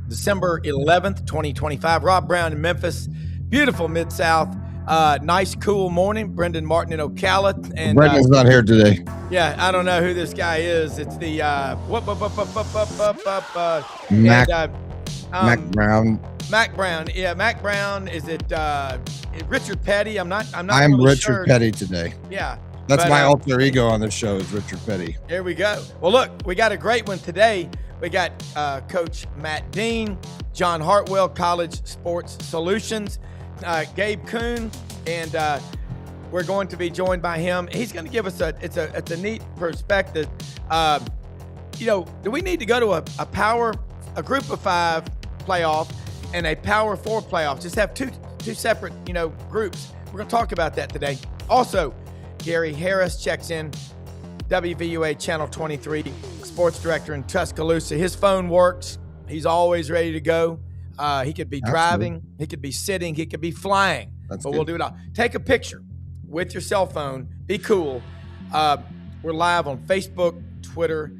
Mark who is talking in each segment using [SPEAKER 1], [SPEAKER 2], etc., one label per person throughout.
[SPEAKER 1] December 11th, 2025. Rob Browne in Memphis. Beautiful Mid-South. Nice, cool morning. Brendan Martin in Ocala. And
[SPEAKER 2] Brendan's not here today.
[SPEAKER 1] Yeah, I don't know who this guy is. It's the
[SPEAKER 2] Mac Browne.
[SPEAKER 1] Mac Browne. Yeah, Mac Browne. Is it Richard Petty? I'm
[SPEAKER 2] I'm
[SPEAKER 1] really
[SPEAKER 2] Richard
[SPEAKER 1] sure.
[SPEAKER 2] Petty today.
[SPEAKER 1] Yeah.
[SPEAKER 2] That's my alter ego on the show is Richard Petty.
[SPEAKER 1] There we go. Well, look, we got a great one today. We got Coach Matt Dean, John Hartwell, College Sports Solutions, Gabe Kuhn, and we're going to be joined by him. He's going to give us it's a neat perspective. Do we need to go to a group of 5 playoff and a power 4 playoff? Just have two separate, groups. We're going to talk about that today. Also, Gary Harris checks in, WVUA Channel 23, sports director in Tuscaloosa. His phone works. He's always ready to go. He could be driving. He could be sitting. He could be flying. We'll do it all. Take a picture with your cell phone. Be cool. We're live on Facebook, Twitter,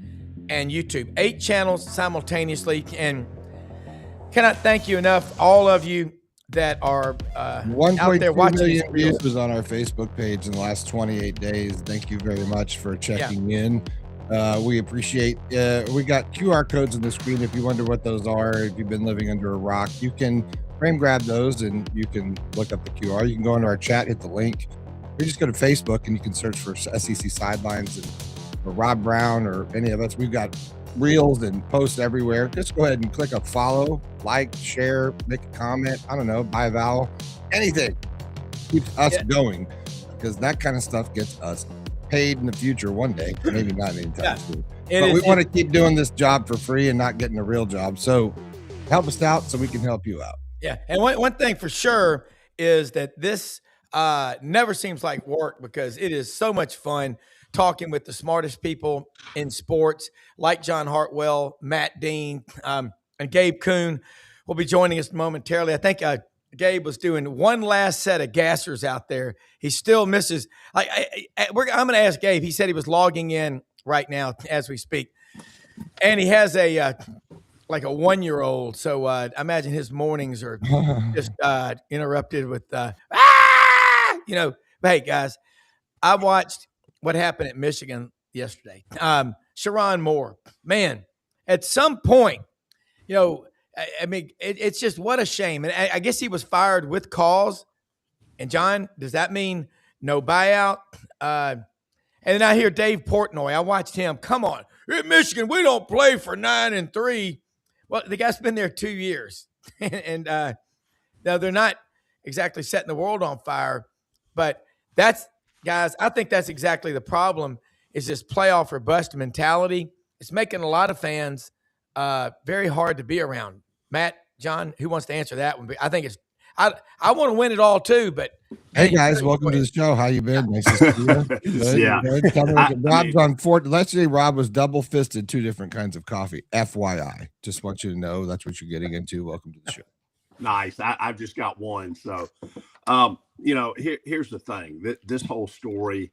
[SPEAKER 1] and YouTube. 8 channels simultaneously. And cannot thank you enough, all of you that are out there watching. 1.2
[SPEAKER 2] million views was on our Facebook page in the last 28 days. Thank you very much for checking in. We appreciate we got QR codes on the screen. If you wonder what those are, if you've been living under a rock, you can frame grab those and you can look up the QR. You can go into our chat, hit the link. You just go to Facebook and you can search for SEC Sidelines and or Rob Browne or any of us. We've got reels and posts everywhere. Just go ahead and click a follow, like, share, make a comment. I don't know, buy a vowel, anything keeps us going, because that kind of stuff gets us paid in the future one day. Maybe not anytime soon. But we want to keep doing this job for free and not getting a real job. So help us out so we can help you out.
[SPEAKER 1] Yeah. And one thing for sure is that this never seems like work, because it is so much fun talking with the smartest people in sports, like John Hartwell, Matt Dean, and Gabe Kuhn will be joining us momentarily. I think Gabe was doing one last set of gassers out there. He still misses. I'm going to ask Gabe. He said he was logging in right now as we speak, and he has a 1-year-old. So I imagine his mornings are just interrupted with But hey, guys, I watched what happened at Michigan yesterday. Sharon Moore, man, at some point, it's just what a shame. And I guess he was fired with cause. And John, does that mean no buyout? And then I hear Dave Portnoy. I watched him. Come on, in Michigan, we don't play for 9-3. Well, the guy's been there 2 years, and now they're not exactly setting the world on fire, but guys, I think that's exactly the problem, is this playoff or bust mentality. It's making a lot of fans very hard to be around. Matt, John, who wants to answer that one? I think it's I want to win it all too, but
[SPEAKER 2] hey guys, welcome to the show. How you been? Nice to see you. Good,
[SPEAKER 3] yeah.
[SPEAKER 2] Good. Tell me Rob's on 4. Let's say Rob was double fisted 2 different kinds of coffee. FYI. Just want you to know that's what you're getting into. Welcome to the show.
[SPEAKER 3] Nice. I've just got one. So here's the thing. This whole story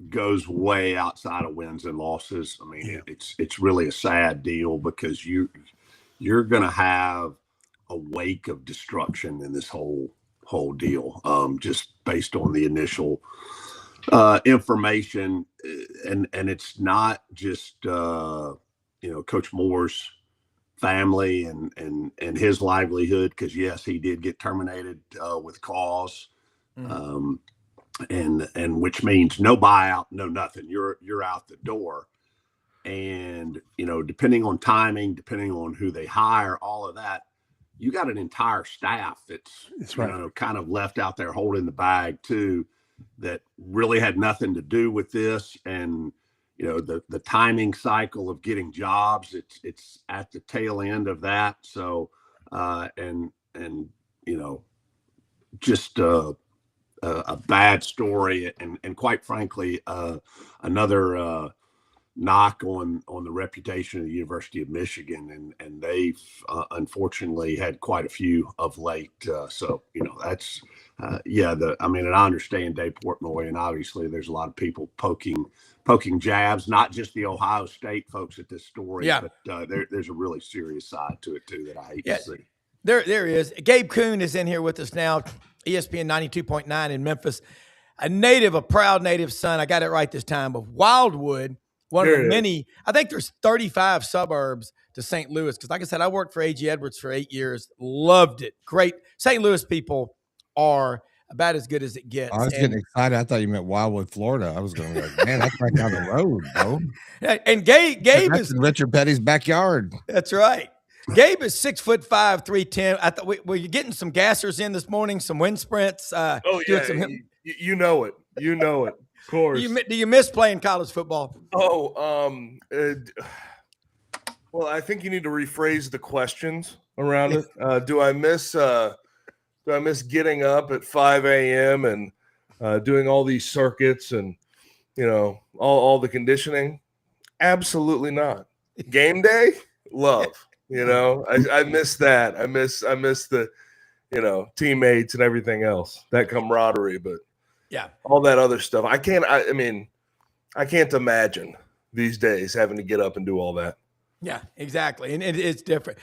[SPEAKER 3] goes way outside of wins and losses. I mean, it's really a sad deal, because you're gonna have a wake of destruction in this whole deal, just based on the initial information, and it's not just Coach Moore's family and his livelihood, because yes, he did get terminated with cause, and which means no buyout, no nothing. You're out the door, and depending on timing, depending on who they hire, all of that, you got an entire staff that's right. Kind of left out there holding the bag too, that really had nothing to do with this. And the timing cycle of getting jobs, it's at the tail end of that. So just a bad story, and quite frankly, another knock on the reputation of the University of Michigan, and they've unfortunately had quite a few of late. So that's and I understand Dave Portnoy, and obviously there's a lot of people poking jabs, not just the Ohio State folks at this story, but there's a really serious side to it too that I hate to see.
[SPEAKER 1] There is. Gabe Kuhn is in here with us now, ESPN 92.9 in Memphis. A proud native son, I got it right this time, of Wildwood, one of the many. I think there's 35 suburbs to St. Louis because, like I said, I worked for A.G. Edwards for 8 years. Loved it. Great. St. Louis people are about as good as it gets.
[SPEAKER 2] I was getting excited. I thought you meant Wildwood, Florida. I was going to be like, man, that's right down the road, bro.
[SPEAKER 1] And Gabe is
[SPEAKER 2] in Richard Petty's backyard.
[SPEAKER 1] That's right. Gabe is 6'5", 310. I thought were you getting some gassers in this morning, some wind sprints?
[SPEAKER 4] You know it. Of course.
[SPEAKER 1] Do you miss playing college football?
[SPEAKER 4] Well, I think you need to rephrase the questions around it. Do I miss getting up at 5 a.m. and doing all these circuits and all the conditioning? Absolutely not. Game day, love. I miss that. I miss the teammates and everything else, that camaraderie, but all that other stuff. I can't imagine these days having to get up and do all that.
[SPEAKER 1] Yeah, exactly. And it's different.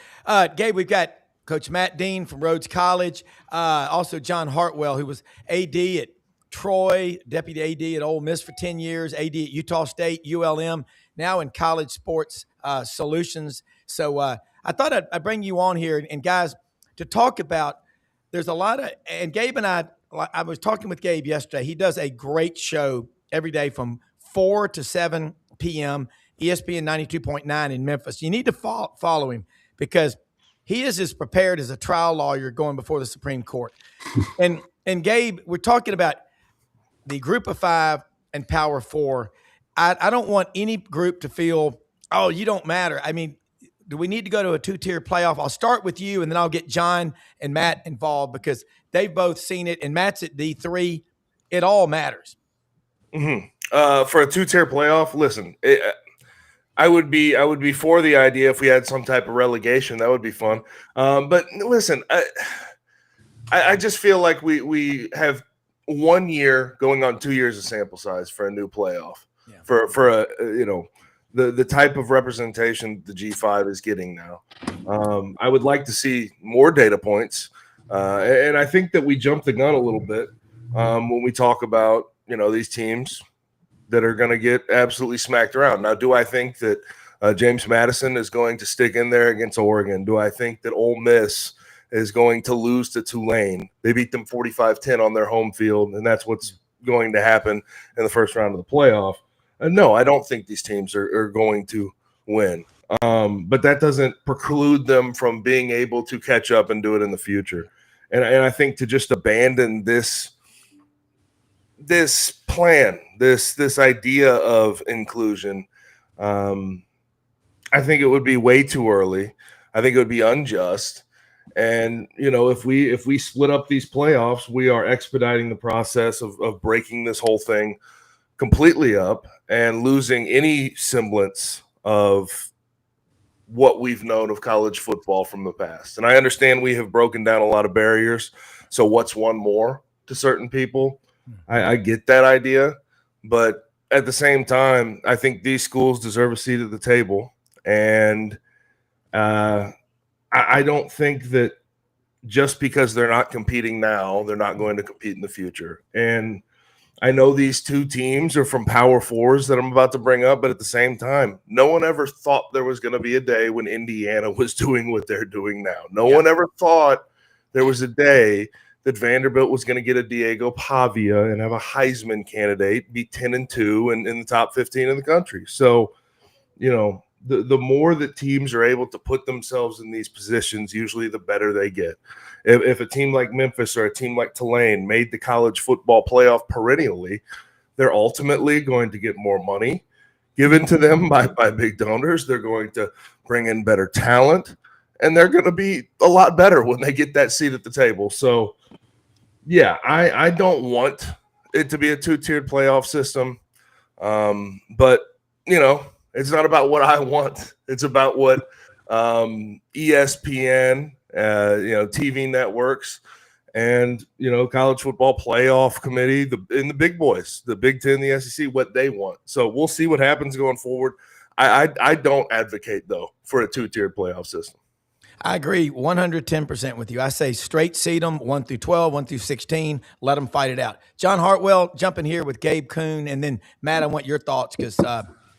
[SPEAKER 1] Gabe, we've got Coach Matt Dean from Rhodes College, also John Hartwell, who was AD at Troy, deputy AD at Ole Miss for 10 years, AD at Utah State, ULM, now in College Sports Solutions. So I thought I'd bring you on here, and guys, to talk about, there's a lot of, and Gabe and I was talking with Gabe yesterday. He does a great show every day from 4 to 7 p.m., ESPN 92.9 in Memphis. You need to follow him because he is as prepared as a trial lawyer going before the Supreme Court. And Gabe, we're talking about the Group of Five and Power Four. I don't want any group to feel, oh, you don't matter. I mean, do we need to go to a two-tier playoff? I'll start with you, and then I'll get John and Matt involved because they've both seen it, and Matt's at D3. It all matters.
[SPEAKER 4] Mm-hmm. For a two-tier playoff, listen, I would be for the idea if we had some type of relegation. That would be fun. But listen, I just feel like we have 1 year going on 2 years of sample size for a new playoff. Yeah. For a the type of representation the G5 is getting now. I would like to see more data points. And I think that we jumped the gun a little bit when we talk about, these teams that are going to get absolutely smacked around. Now, do I think that James Madison is going to stick in there against Oregon? Do I think that Ole Miss is going to lose to Tulane? They beat them 45-10 on their home field, and that's what's going to happen in the first round of the playoff. No, I don't think these teams are going to win. But that doesn't preclude them from being able to catch up and do it in the future. And I think to just abandon this plan, this idea of inclusion, I think it would be way too early. I think it would be unjust. And, if we split up these playoffs, we are expediting the process of breaking this whole thing completely up and losing any semblance of what we've known of college football from the past. And I understand we have broken down a lot of barriers. So what's one more to certain people? I get that idea. But at the same time, I think these schools deserve a seat at the table. And I don't think that just because they're not competing now, they're not going to compete in the future. And I know these two teams are from Power Fours that I'm about to bring up, but at the same time, no one ever thought there was going to be a day when Indiana was doing what they're doing now. No one ever thought there was a day that Vanderbilt was going to get a Diego Pavia and have a Heisman candidate, be 10-2 and in the top 15 in the country. So, the more that teams are able to put themselves in these positions, usually the better they get. If a team like Memphis or a team like Tulane made the college football playoff perennially, they're ultimately going to get more money given to them by big donors. They're going to bring in better talent, and they're going to be a lot better when they get that seat at the table. So, yeah, I don't want it to be a two-tiered playoff system. But, It's not about what I want. It's about what ESPN, TV networks, and college football playoff committee, the big boys, the Big Ten, the SEC, what they want. So we'll see what happens going forward. I don't advocate though for a 2-tiered playoff system.
[SPEAKER 1] I agree 110% with you. I say straight seed them 1 through 12, 1 through 16. Let them fight it out. John Hartwell, jump in here with Gabe Kuhn, and then Matt, I want your thoughts because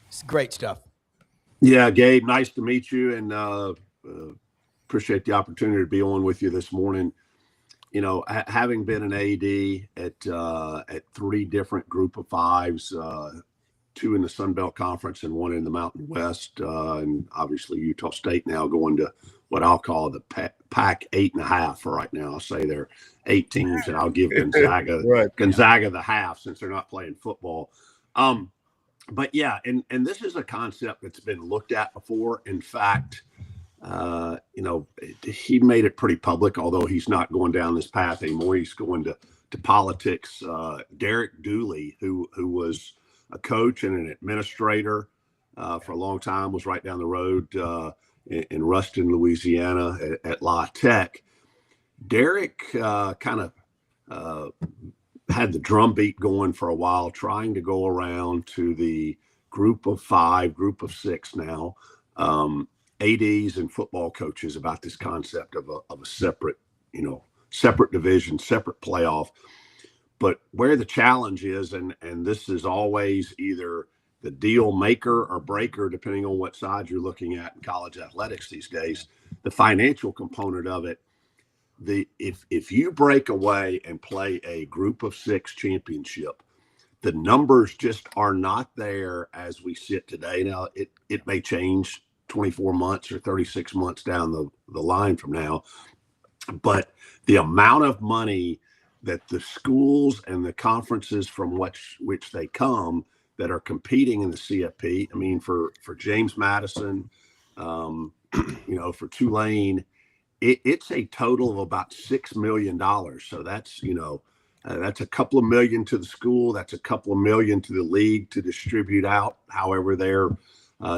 [SPEAKER 1] it's great stuff.
[SPEAKER 3] Yeah, Gabe, nice to meet you, and appreciate the opportunity to be on with you this morning. Having been an AD at 3 different Group of Fives, 2 in the Sun Belt Conference and 1 in the Mountain West, and obviously Utah State now going to what I'll call the Pac 8.5 for right now. I'll say they're 8 teams, and I'll give Gonzaga Gonzaga the half since they're not playing football. But yeah, and this is a concept that's been looked at before. In fact, he made it pretty public, although he's not going down this path anymore. He's going to politics. Derek Dooley, who was a coach and an administrator for a long time, was right down the road in Ruston, Louisiana at La Tech. Derek kind of had the drumbeat going for a while, trying to go around to the Group of 5, Group of 6 now, ADs and football coaches about this concept of a separate, separate division, separate playoff. But where the challenge is, and this is always either the deal maker or breaker, depending on what side you're looking at in college athletics these days, the financial component of it. If you break away and play a Group of 6 championship, the numbers just are not there as we sit today. Now, it may change 24 months or 36 months down the line from now, but the amount of money that the schools and the conferences from which they come that are competing in the CFP, I mean, for James Madison, for Tulane, it's a total of about $6 million. So that's a couple of million to the school. That's a couple of million to the league to distribute out, however their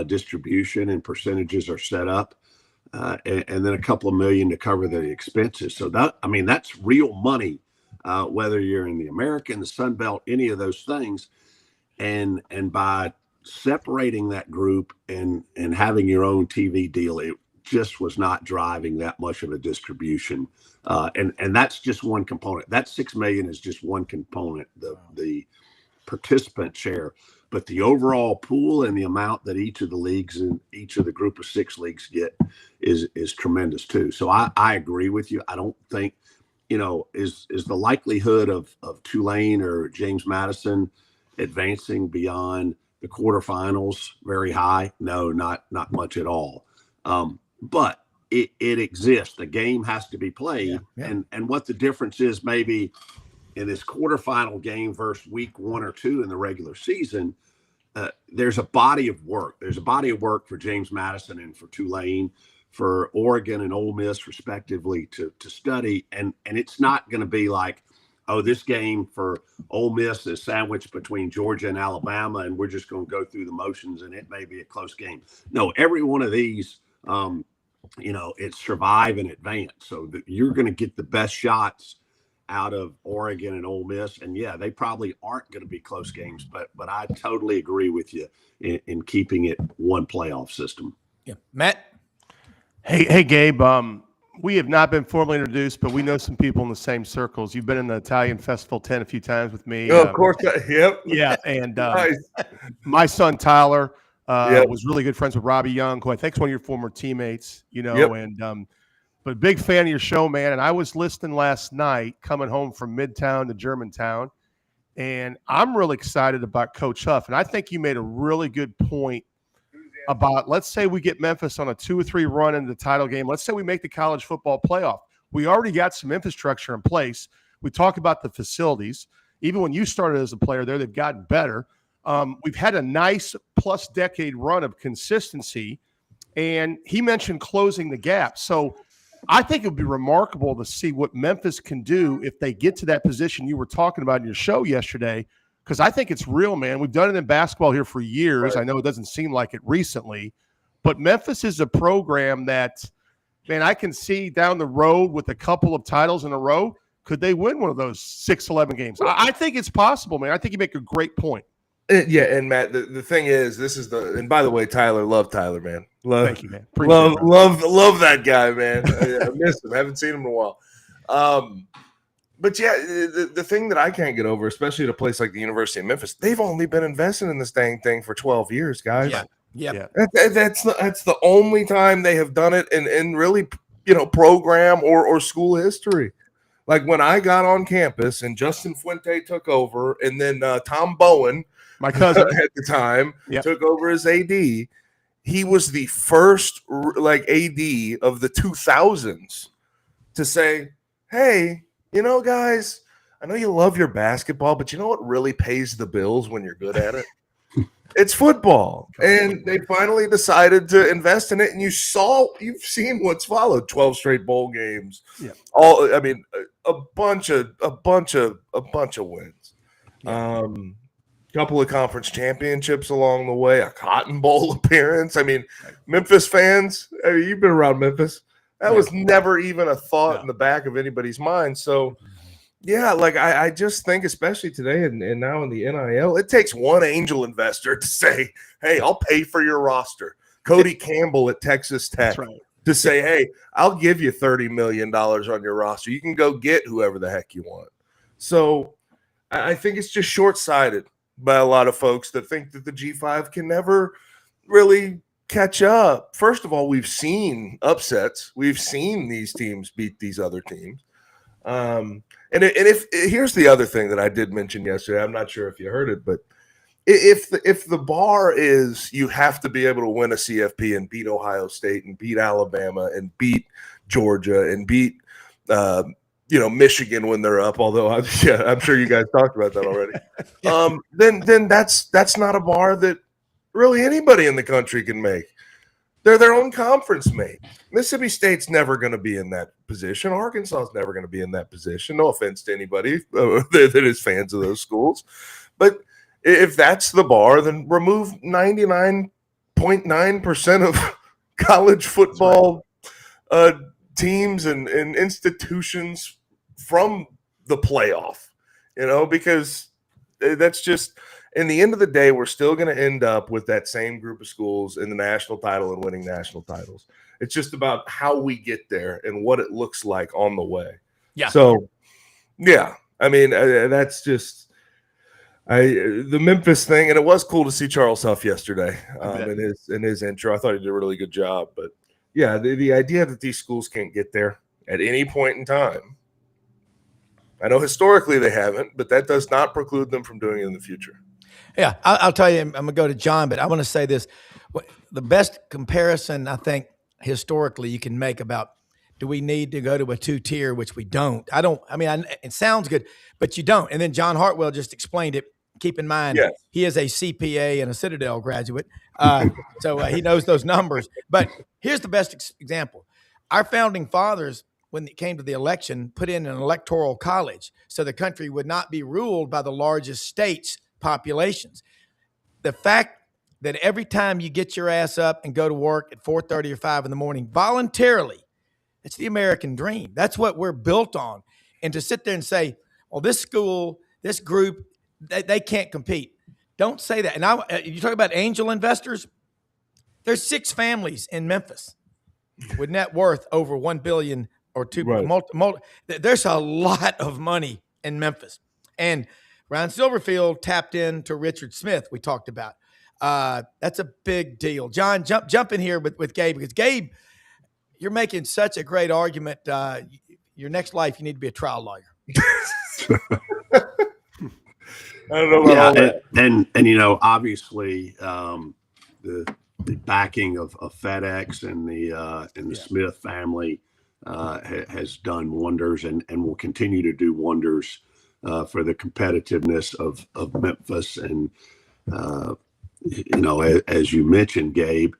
[SPEAKER 3] distribution and percentages are set up. And then a couple of million to cover the expenses. So that's real money, whether you're in the American, the Sun Belt, any of those things. And by separating that group and having your own TV deal, it just was not driving that much of a distribution. And that's just one component. That $6 million is just one component, the participant share. But the overall pool and the amount that each of the leagues and each of the Group of 6 leagues get is tremendous too. So I agree with you. I don't think, is the likelihood of Tulane or James Madison advancing beyond the quarterfinals very high? No, not much at all. But it exists. The game has to be played. Yeah. And what the difference is maybe in this quarterfinal game versus week 1 or 2 in the regular season, there's a body of work. There's a body of work for James Madison and for Tulane, for Oregon and Ole Miss respectively to study. And it's not going to be like, oh, this game for Ole Miss is sandwiched between Georgia and Alabama, and we're just going to go through the motions, and it may be a close game. No, every one of these, it's survive and advance. So that you're going to get the best shots out of Oregon and Ole Miss. And yeah, they probably aren't going to be close games, but I totally agree with you in keeping it one playoff system.
[SPEAKER 1] Yeah. Matt?
[SPEAKER 5] Hey, Gabe. We have not been formally introduced, but we know some people in the same circles. You've been in the Italian Festival tent a few times with me.
[SPEAKER 4] Oh, of course. Yep.
[SPEAKER 5] Yeah. And
[SPEAKER 4] nice.
[SPEAKER 5] My son, Tyler, was really good friends with Robbie Young, who I think is one of your former teammates,
[SPEAKER 4] Yep.
[SPEAKER 5] And but big fan of your show, man. And I was listening last night coming home from Midtown to Germantown, and I'm really excited about Coach Huff. And I think you made a really good point about, let's say we get Memphis on a 2 or 3 run in the title game. Let's say we make the college football playoff. We already got some infrastructure in place. We talk about the facilities. Even when you started as a player there, they've gotten better. We've had a nice plus decade run of consistency, and he mentioned closing the gap. So I think it would be remarkable to see what Memphis can do if they get to that position you were talking about in your show yesterday, because I think it's real, man. We've done it in basketball here for years.
[SPEAKER 4] Right.
[SPEAKER 5] I know it doesn't seem like it recently, but Memphis is a program that, man, I can see down the road with a couple of titles in a row. Could they win one of those 6-11 games? I think it's possible, man. I think you make a great point.
[SPEAKER 4] Yeah, and Matt, the thing is, and by the way, Tyler, love Tyler, man.
[SPEAKER 5] Thank you, man. Appreciate it,
[SPEAKER 4] love that guy, man. I miss him. I haven't seen him in a while. But yeah, the thing that I can't get over, especially at a place like the University of Memphis, they've only been investing in this dang thing for 12 years, guys.
[SPEAKER 1] Yeah.
[SPEAKER 4] That's the only time they have done it in really, program or school history. Like when I got on campus and Justin Fuente took over, and then Tom Bowen,
[SPEAKER 5] my cousin
[SPEAKER 4] at the time, took over as AD. He was the first AD of the 2000s to say, hey, guys, I know you love your basketball, but you know what really pays the bills when you're good at it? It's football. And they finally decided to invest in it. And you've seen what's followed: 12 straight bowl games. Yeah. A bunch of wins. Yeah. Couple of conference championships along the way, a Cotton Bowl appearance. Memphis fans, you've been around Memphis. That was never even a thought in the back of anybody's mind. So, yeah, I just think, especially today and now in the NIL, it takes one angel investor to say, hey, I'll pay for your roster. Cody Campbell at Texas Tech to say, hey, I'll give you $30 million on your roster. You can go get whoever the heck you want. So I think it's just short-sighted by a lot of folks that think that the G5 can never really catch up. First of all, we've seen upsets. We've seen these teams beat these other teams. And if here's the other thing that I did mention yesterday, I'm not sure if you heard it, but if the bar is you have to be able to win a CFP and beat Ohio State and beat Alabama and beat Georgia and beat Michigan when they're up, although I'm sure you guys talked about that already. Then that's not a bar that really anybody in the country can make. They're their own conference mate. Mississippi State's never going to be in that position. Arkansas is never going to be in that position. No offense to anybody that is fans of those schools. But if that's the bar, then remove 99.9% of college football teams and institutions from the playoff, because that's just – in the end of the day, we're still going to end up with that same group of schools in the national title and winning national titles. It's just about how we get there and what it looks like on the way.
[SPEAKER 1] Yeah.
[SPEAKER 4] So, yeah, that's just the Memphis thing. And it was cool to see Charles Huff yesterday in his intro. I thought he did a really good job. But, yeah, the idea that these schools can't get there at any point in time, I know historically they haven't, but that does not preclude them from doing it in the future.
[SPEAKER 1] Yeah, I'll tell you, I'm going to go to John, but I want to say this. The best comparison, I think, historically you can make about do we need to go to a 2-tier, which we don't. It sounds good, but you don't. And then John Hartwell just explained it. Keep in mind, he is a CPA and a Citadel graduate, so he knows those numbers. But here's the best example. Our founding fathers, when it came to the election, put in an electoral college so the country would not be ruled by the largest states' populations. The fact that every time you get your ass up and go to work at 4:30 or 5 in the morning voluntarily, it's the American dream. That's what we're built on. And to sit there and say, well, this school, this group, they can't compete. Don't say that. And you talk about angel investors. There's 6 families in Memphis with net worth over $1 billion or $2 billion. There's a lot of money in Memphis. And Ryan Silverfield tapped into Richard Smith we talked about. That's a big deal. John, jump in here with Gabe, because Gabe, you're making such a great argument. Your next life, you need to be a trial lawyer.
[SPEAKER 4] I don't know about all that.
[SPEAKER 3] And obviously the backing of FedEx and the Smith family has done wonders and will continue to do wonders for the competitiveness of Memphis. And as you mentioned, Gabe,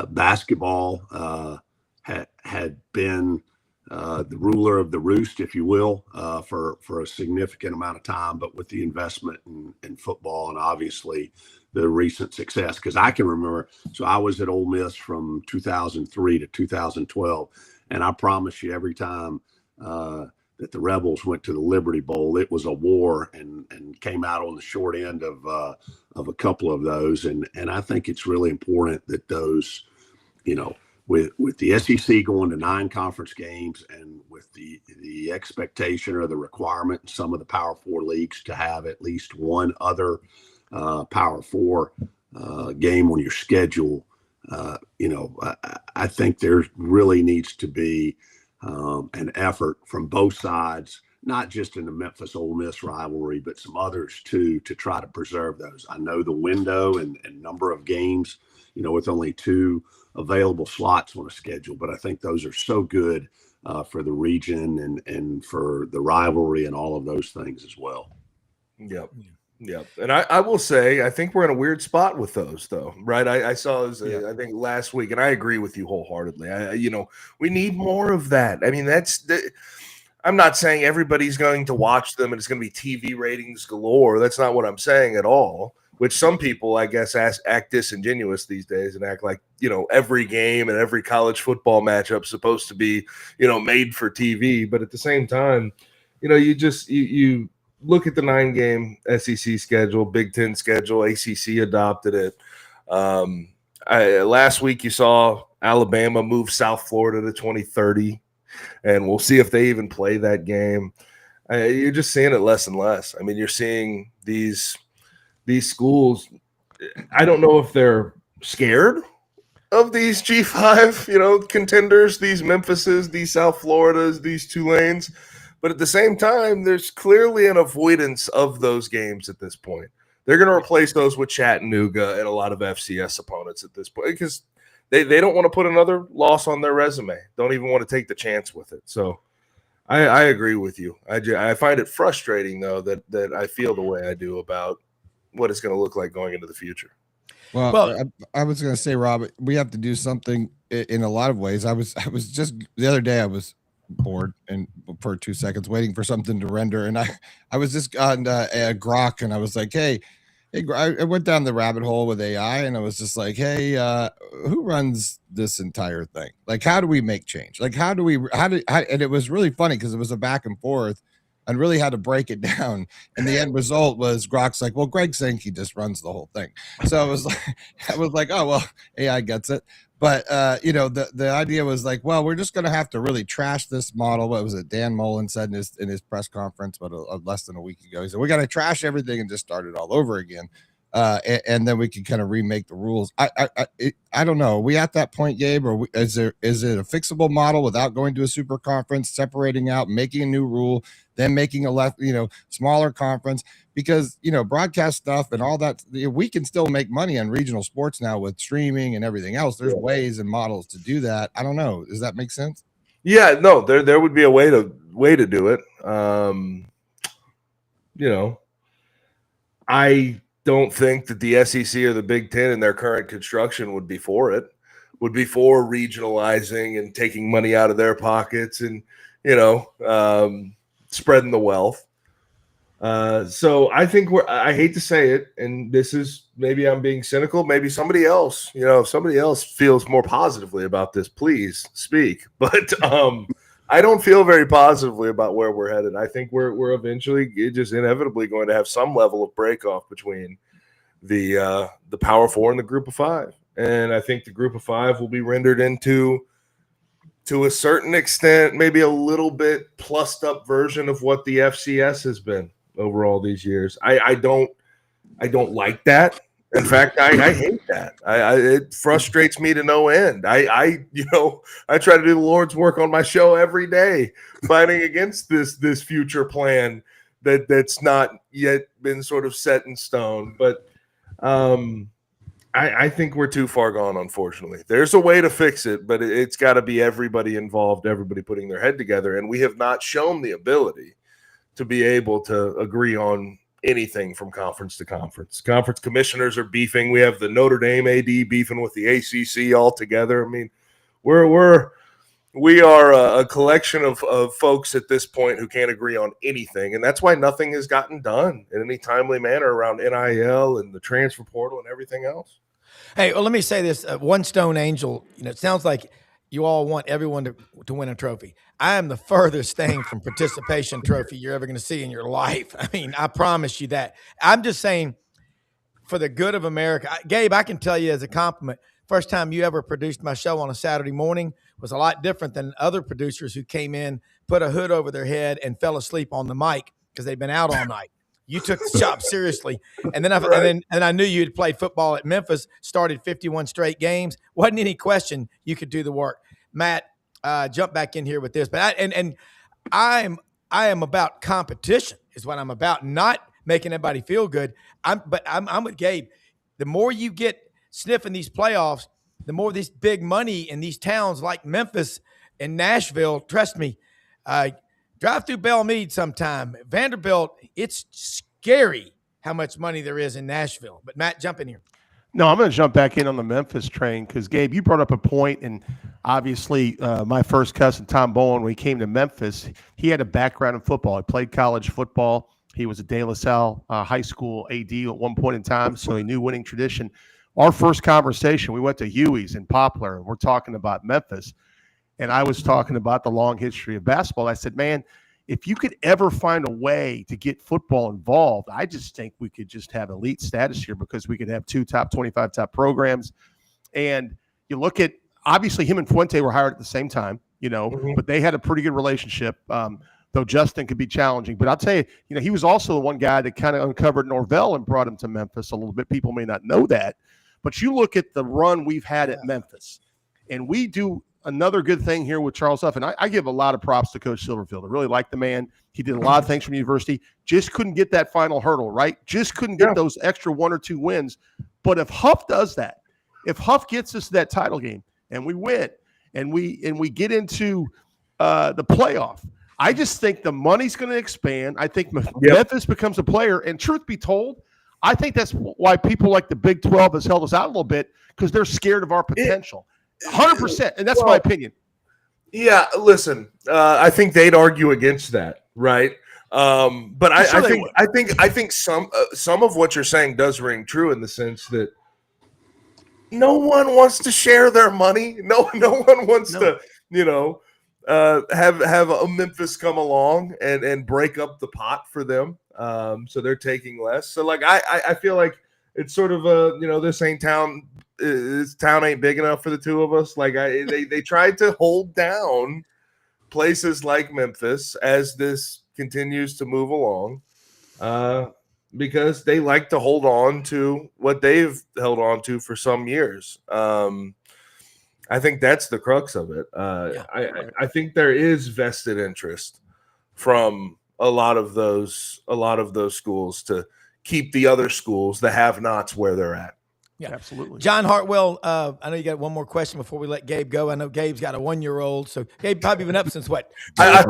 [SPEAKER 3] basketball had been the ruler of the roost, if you will, for a significant amount of time. But with the investment in football and obviously the recent success, because I can remember, so I was at Ole Miss from 2003 to 2012, and I promise you, every time that the Rebels went to the Liberty Bowl, it was a war, and came out on the short end of a couple of those, and I think it's really important that those, with the SEC going to 9 conference games, and with the expectation or the requirement in some of the Power 4 leagues to have at least one other Power 4 game on your schedule, I think there really needs to be an effort from both sides, not just in the Memphis Ole Miss rivalry, but some others too, to try to preserve those. I know the window and number of games, with only 2 available slots on a schedule, but I think those are so good for the region and for the rivalry and all of those things as well.
[SPEAKER 4] Yep. Yep. And I will say, I think we're in a weird spot with those, though, right? I saw this, I think, last week, and I agree with you wholeheartedly. We need more of that. I mean, I'm not saying everybody's going to watch them and it's going to be TV ratings galore. That's not what I'm saying at all, which some people, I guess, act disingenuous these days and act like, every game and every college football matchup is supposed to be, made for TV. But at the same time, you look at the 9-game SEC schedule, Big Ten schedule, ACC adopted it. Last week you saw Alabama move South Florida to 2030, and we'll see if they even play that game. You're just seeing it less and less. I mean, you're seeing these schools. I don't know if they're scared of these G5, contenders, these Memphises, these South Floridas, these Tulanes. But at the same time, there's clearly an avoidance of those games at this point. They're going to replace those with Chattanooga and a lot of FCS opponents at this point, because they don't want to put another loss on their resume. Don't even want to take the chance with it. So I agree with you. I find it frustrating, though, that I feel the way I do about what it's going to look like going into the future.
[SPEAKER 2] Well, I was going to say, Rob, we have to do something in a lot of ways. I was just the other day, I was bored and for 2 seconds waiting for something to render, and I was just on Grok, and I was like, hey, I went down the rabbit hole with AI, and I was just like, hey, who runs this entire thing? Like, how do we make change? Like, and it was really funny because it was a back and forth and really had to break it down, and the end result was Grok's like, well, Greg Sankey just runs the whole thing. So I was like, oh, well, AI gets it. But, the idea was like, well, we're just going to have to really trash this model. What was it? Dan Mullen said in his press conference, but less than a week ago, he said, we got to trash everything and just start it all over again. And then we can kind of remake the rules. I don't know. Are we at that point, Gabe, or is it a fixable model without going to a super conference, separating out, making a new rule, then making a smaller conference? Because, broadcast stuff and all that, we can still make money on regional sports now with streaming and everything else. There's ways and models to do that. I don't know. Does that make sense?
[SPEAKER 4] Yeah, no, there would be a way to do it. I don't think that the SEC or the Big Ten in their current construction would be for it, would be for regionalizing and taking money out of their pockets and, spreading the wealth. So I think I hate to say it, and this is, maybe I'm being cynical, maybe somebody else, if somebody else feels more positively about this, please speak. But I don't feel very positively about where we're headed. I think we're eventually just inevitably going to have some level of break-off between the Power 4 and the Group of 5. And I think the Group of 5 will be rendered into, to a certain extent, maybe a little bit plussed up version of what the FCS has been over all these years. I don't like that. In fact, I hate that. It frustrates me to no end. I try to do the Lord's work on my show every day, fighting against this future plan that's not yet been sort of set in stone. But I think we're too far gone, unfortunately. There's a way to fix it, but it's got to be everybody involved, everybody putting their head together. And we have not shown the ability to be able to agree on anything from conference to conference. Conference commissioners are beefing. We have the Notre Dame AD beefing with the ACC all together. I mean, we're we are a collection of folks at this point who can't agree on anything, and that's why nothing has gotten done in any timely manner around NIL and the transfer portal and everything else.
[SPEAKER 1] Hey, well, let me say this: One Stone Angel. It sounds like you all want everyone to win a trophy. I am the furthest thing from participation trophy you're ever going to see in your life. I mean, I promise you that. I'm just saying, for the good of America, Gabe, I can tell you as a compliment. First time you ever produced my show on a Saturday morning was a lot different than other producers who came in, put a hood over their head, and fell asleep on the mic because they've been out all night. You took the job seriously, and then I knew you had played football at Memphis, started 51 straight games. Wasn't any question you could do the work. Matt, jump back in here with this, but I am about competition. Is what I'm about, not making everybody feel good. I'm with Gabe. The more you get sniffing these playoffs, the more this big money in these towns like Memphis and Nashville. Trust me, drive through Belmead sometime. Vanderbilt, it's scary how much money there is in Nashville. But Matt, jump in here.
[SPEAKER 5] No, I'm going to jump back in on the Memphis train because, Gabe, you brought up a point, and obviously my first cousin, Tom Bowen, when he came to Memphis, he had a background in football. He played college football. He was a De La Salle high school AD at one point in time, so he knew winning tradition. Our first conversation, we went to Huey's in Poplar, and we're talking about Memphis, and I was talking about the long history of basketball. I said, man, if you could ever find a way to get football involved, I just think we could just have elite status here because we could have 2 top 25 top programs. And you look at, obviously, him and Fuente were hired at the same time, but they had a pretty good relationship. Though Justin could be challenging. But I'll tell you, he was also the one guy that kind of uncovered Norvell and brought him to Memphis a little bit. People may not know that. But you look at the run we've had at Memphis, and we do another good thing here with Charles Huff. And I give a lot of props to Coach Silverfield. I really like the man. He did a lot of things from university. Just couldn't get that final hurdle, right? Just couldn't get those extra 1 or 2 wins. But if Huff does that, if Huff gets us to that title game and we win and we get into the playoff, I just think the money's going to expand. I think Memphis becomes a player. And truth be told, I think that's why people like the Big 12 has held us out a little bit because they're scared of our potential. 100%. And that's my opinion.
[SPEAKER 4] Yeah, listen, I think they'd argue against that, right? But I think some of what you're saying does ring true in the sense that no one wants to share their money. No one wants to, have a Memphis come along and break up the pot for them. So they're taking less. So I feel like it's sort of this town ain't big enough for the two of us. They tried to hold down places like Memphis as this continues to move along, because they like to hold on to what they've held on to for some years. I think that's the crux of it. I think there is vested interest from a lot of those schools to keep the other schools, the have-nots, where they're at.
[SPEAKER 5] Yeah, absolutely.
[SPEAKER 1] John Hartwell, I know you got one more question before we let Gabe go. I know Gabe's got a 1-year-old, so Gabe probably been up since what?
[SPEAKER 4] I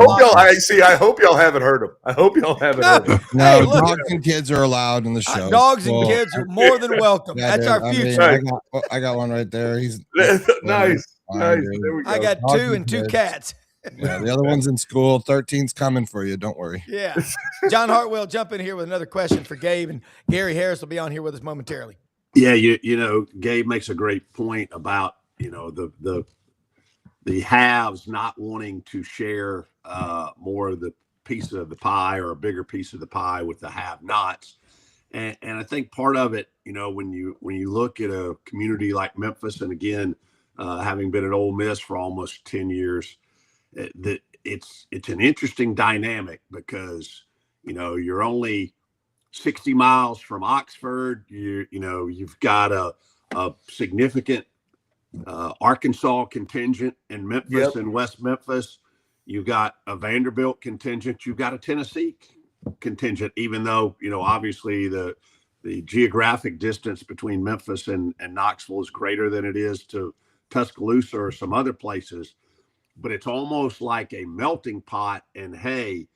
[SPEAKER 4] hope y'all haven't heard him. I hope y'all haven't heard him.
[SPEAKER 2] No, hey, dogs and kids are allowed in the show.
[SPEAKER 1] Dogs and kids are more than welcome. That's our future.
[SPEAKER 2] I got one right there. He's
[SPEAKER 4] nice. There we go.
[SPEAKER 1] I got
[SPEAKER 2] dogs
[SPEAKER 1] 2 and 2
[SPEAKER 2] kids.
[SPEAKER 1] cats.
[SPEAKER 2] Yeah, the other one's in school. 13's coming for you. Don't worry.
[SPEAKER 1] Yeah. John Hartwell, jump in here with another question for Gabe, and Gary Harris will be on here with us momentarily.
[SPEAKER 3] Yeah, Gabe makes a great point about the haves not wanting to share more of the piece of the pie or a bigger piece of the pie with the have-nots, and I think part of it, when you look at a community like Memphis, and again, having been at Ole Miss for almost 10 years, that it's an interesting dynamic because you're only 60 miles from Oxford. You've got a significant Arkansas contingent in Memphis and West Memphis. You've got a Vanderbilt contingent. You've got a Tennessee contingent, even though, obviously the geographic distance between Memphis and Knoxville is greater than it is to Tuscaloosa or some other places. But it's almost like a melting pot. And hey,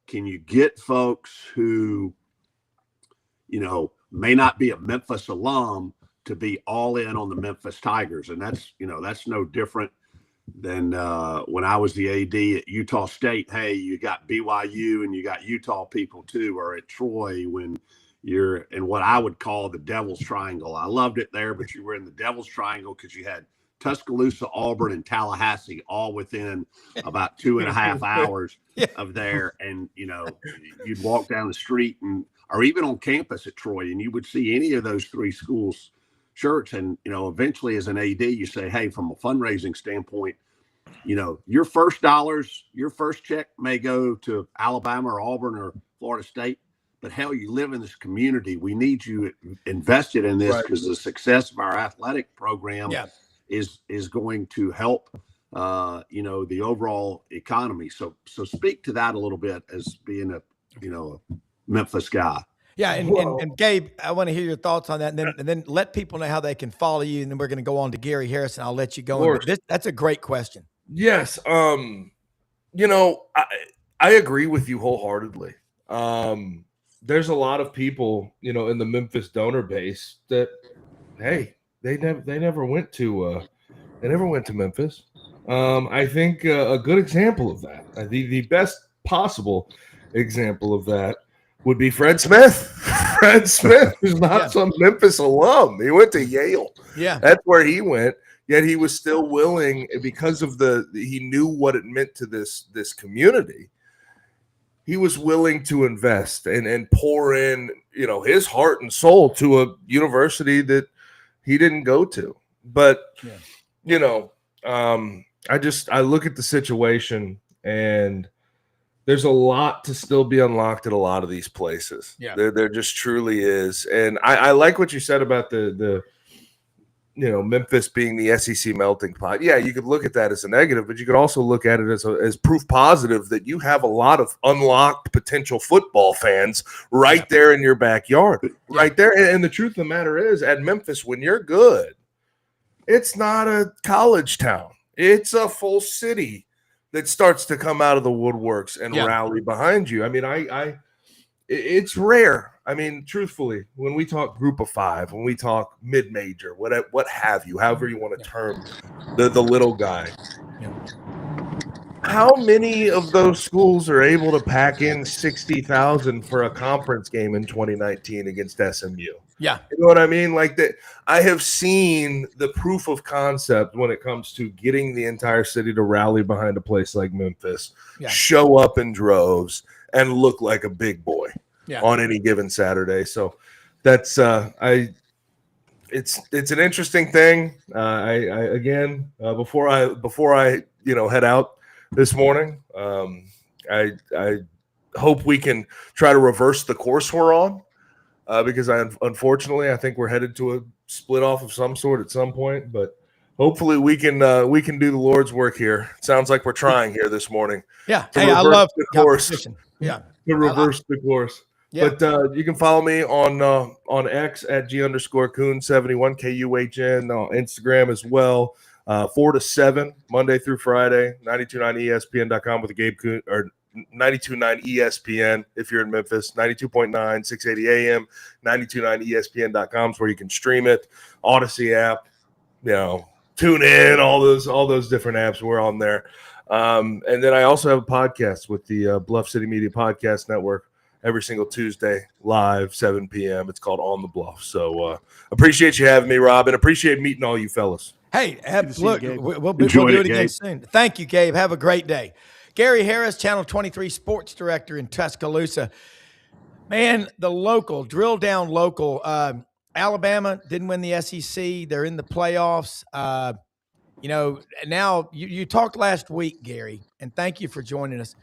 [SPEAKER 3] can you get folks who may not be a Memphis alum to be all in on the Memphis Tigers? And that's no different than when I was the AD at Utah State. Hey, you got BYU and you got Utah people too, or at Troy when you're in what I would call the Devil's Triangle. I loved it there, but you were in the Devil's Triangle because you had Tuscaloosa, Auburn, and Tallahassee all within about 2.5 hours of there. And, you'd walk down the street or even on campus at Troy, and you would see any of those three schools shirts. And, eventually as an AD, you say, hey, from a fundraising standpoint, your first dollars, your first check may go to Alabama or Auburn or Florida State, but hell, you live in this community. We need you invested in this because the success of our athletic program is going to help, the overall economy. So speak to that a little bit as being a Memphis guy.
[SPEAKER 1] Yeah, and Gabe, I want to hear your thoughts on that, and then let people know how they can follow you, and then we're going to go on to Gary Harris, and I'll let you go. That's a great question.
[SPEAKER 4] Yes, I agree with you wholeheartedly. There's a lot of people, in the Memphis donor base that, hey, they never went to Memphis. I think a good example of that, the best possible example of that would be Fred Smith. Fred Smith is not some Memphis alum. He went to Yale.
[SPEAKER 1] Yeah.
[SPEAKER 4] That's where he went. Yet he was still willing, because of he knew what it meant to this community. He was willing to invest and pour in, his heart and soul to a university that he didn't go to. But, I look at the situation, and there's a lot to still be unlocked at a lot of these places.
[SPEAKER 1] Yeah.
[SPEAKER 4] There just truly is. And I like what you said about the Memphis being the SEC melting pot. Yeah, you could look at that as a negative, but you could also look at it as proof positive that you have a lot of unlocked potential football fans right there in your backyard, right there. And the truth of the matter is, at Memphis, when you're good, it's not a college town. It's a full city that starts to come out of the woodworks and rally behind you. I mean, it's rare. I mean, truthfully, when we talk group of five, when we talk mid-major, what have you, however you want to term the little guy, how many of those schools are able to pack in 60,000 for a conference game in 2019 against SMU?
[SPEAKER 1] Yeah.
[SPEAKER 4] You know what I mean? Like that, I have seen the proof of concept when it comes to getting the entire city to rally behind a place like Memphis, show up in droves, and look like a big boy on any given Saturday. So that's it's an interesting thing. Before I head out this morning, I hope we can try to reverse the course we're on. Because unfortunately, I think we're headed to a split off of some sort at some point. But hopefully, we can do the Lord's work here. It sounds like we're trying here this morning.
[SPEAKER 1] Yeah, hey, I love
[SPEAKER 4] the course.
[SPEAKER 1] Yeah,
[SPEAKER 4] to reverse the course. Yeah. But you can follow me on X at G_Kuhn71 KUHN, on Instagram as well. 4 to 7 Monday through Friday, 929ESPN.com with the Gabe Kuhn, or 92.9 ESPN if you're in Memphis, 92.9, 680 AM, 929ESPN.com is where you can stream it. Odyssey app, tune in, all those different apps. We're on there. And then I also have a podcast with the Bluff City Media Podcast Network every single Tuesday, live, 7 p.m. It's called On the Bluff. So appreciate you having me, Rob, and appreciate meeting all you fellas.
[SPEAKER 1] Hey, look, we'll do it again soon. Thank you, Gabe. Have a great day. Gary Harris, Channel 23 Sports Director in Tuscaloosa. Man, the local, drill down local. Alabama didn't win the SEC. They're in the playoffs. Now you talked last week, Gary, and thank you for joining us,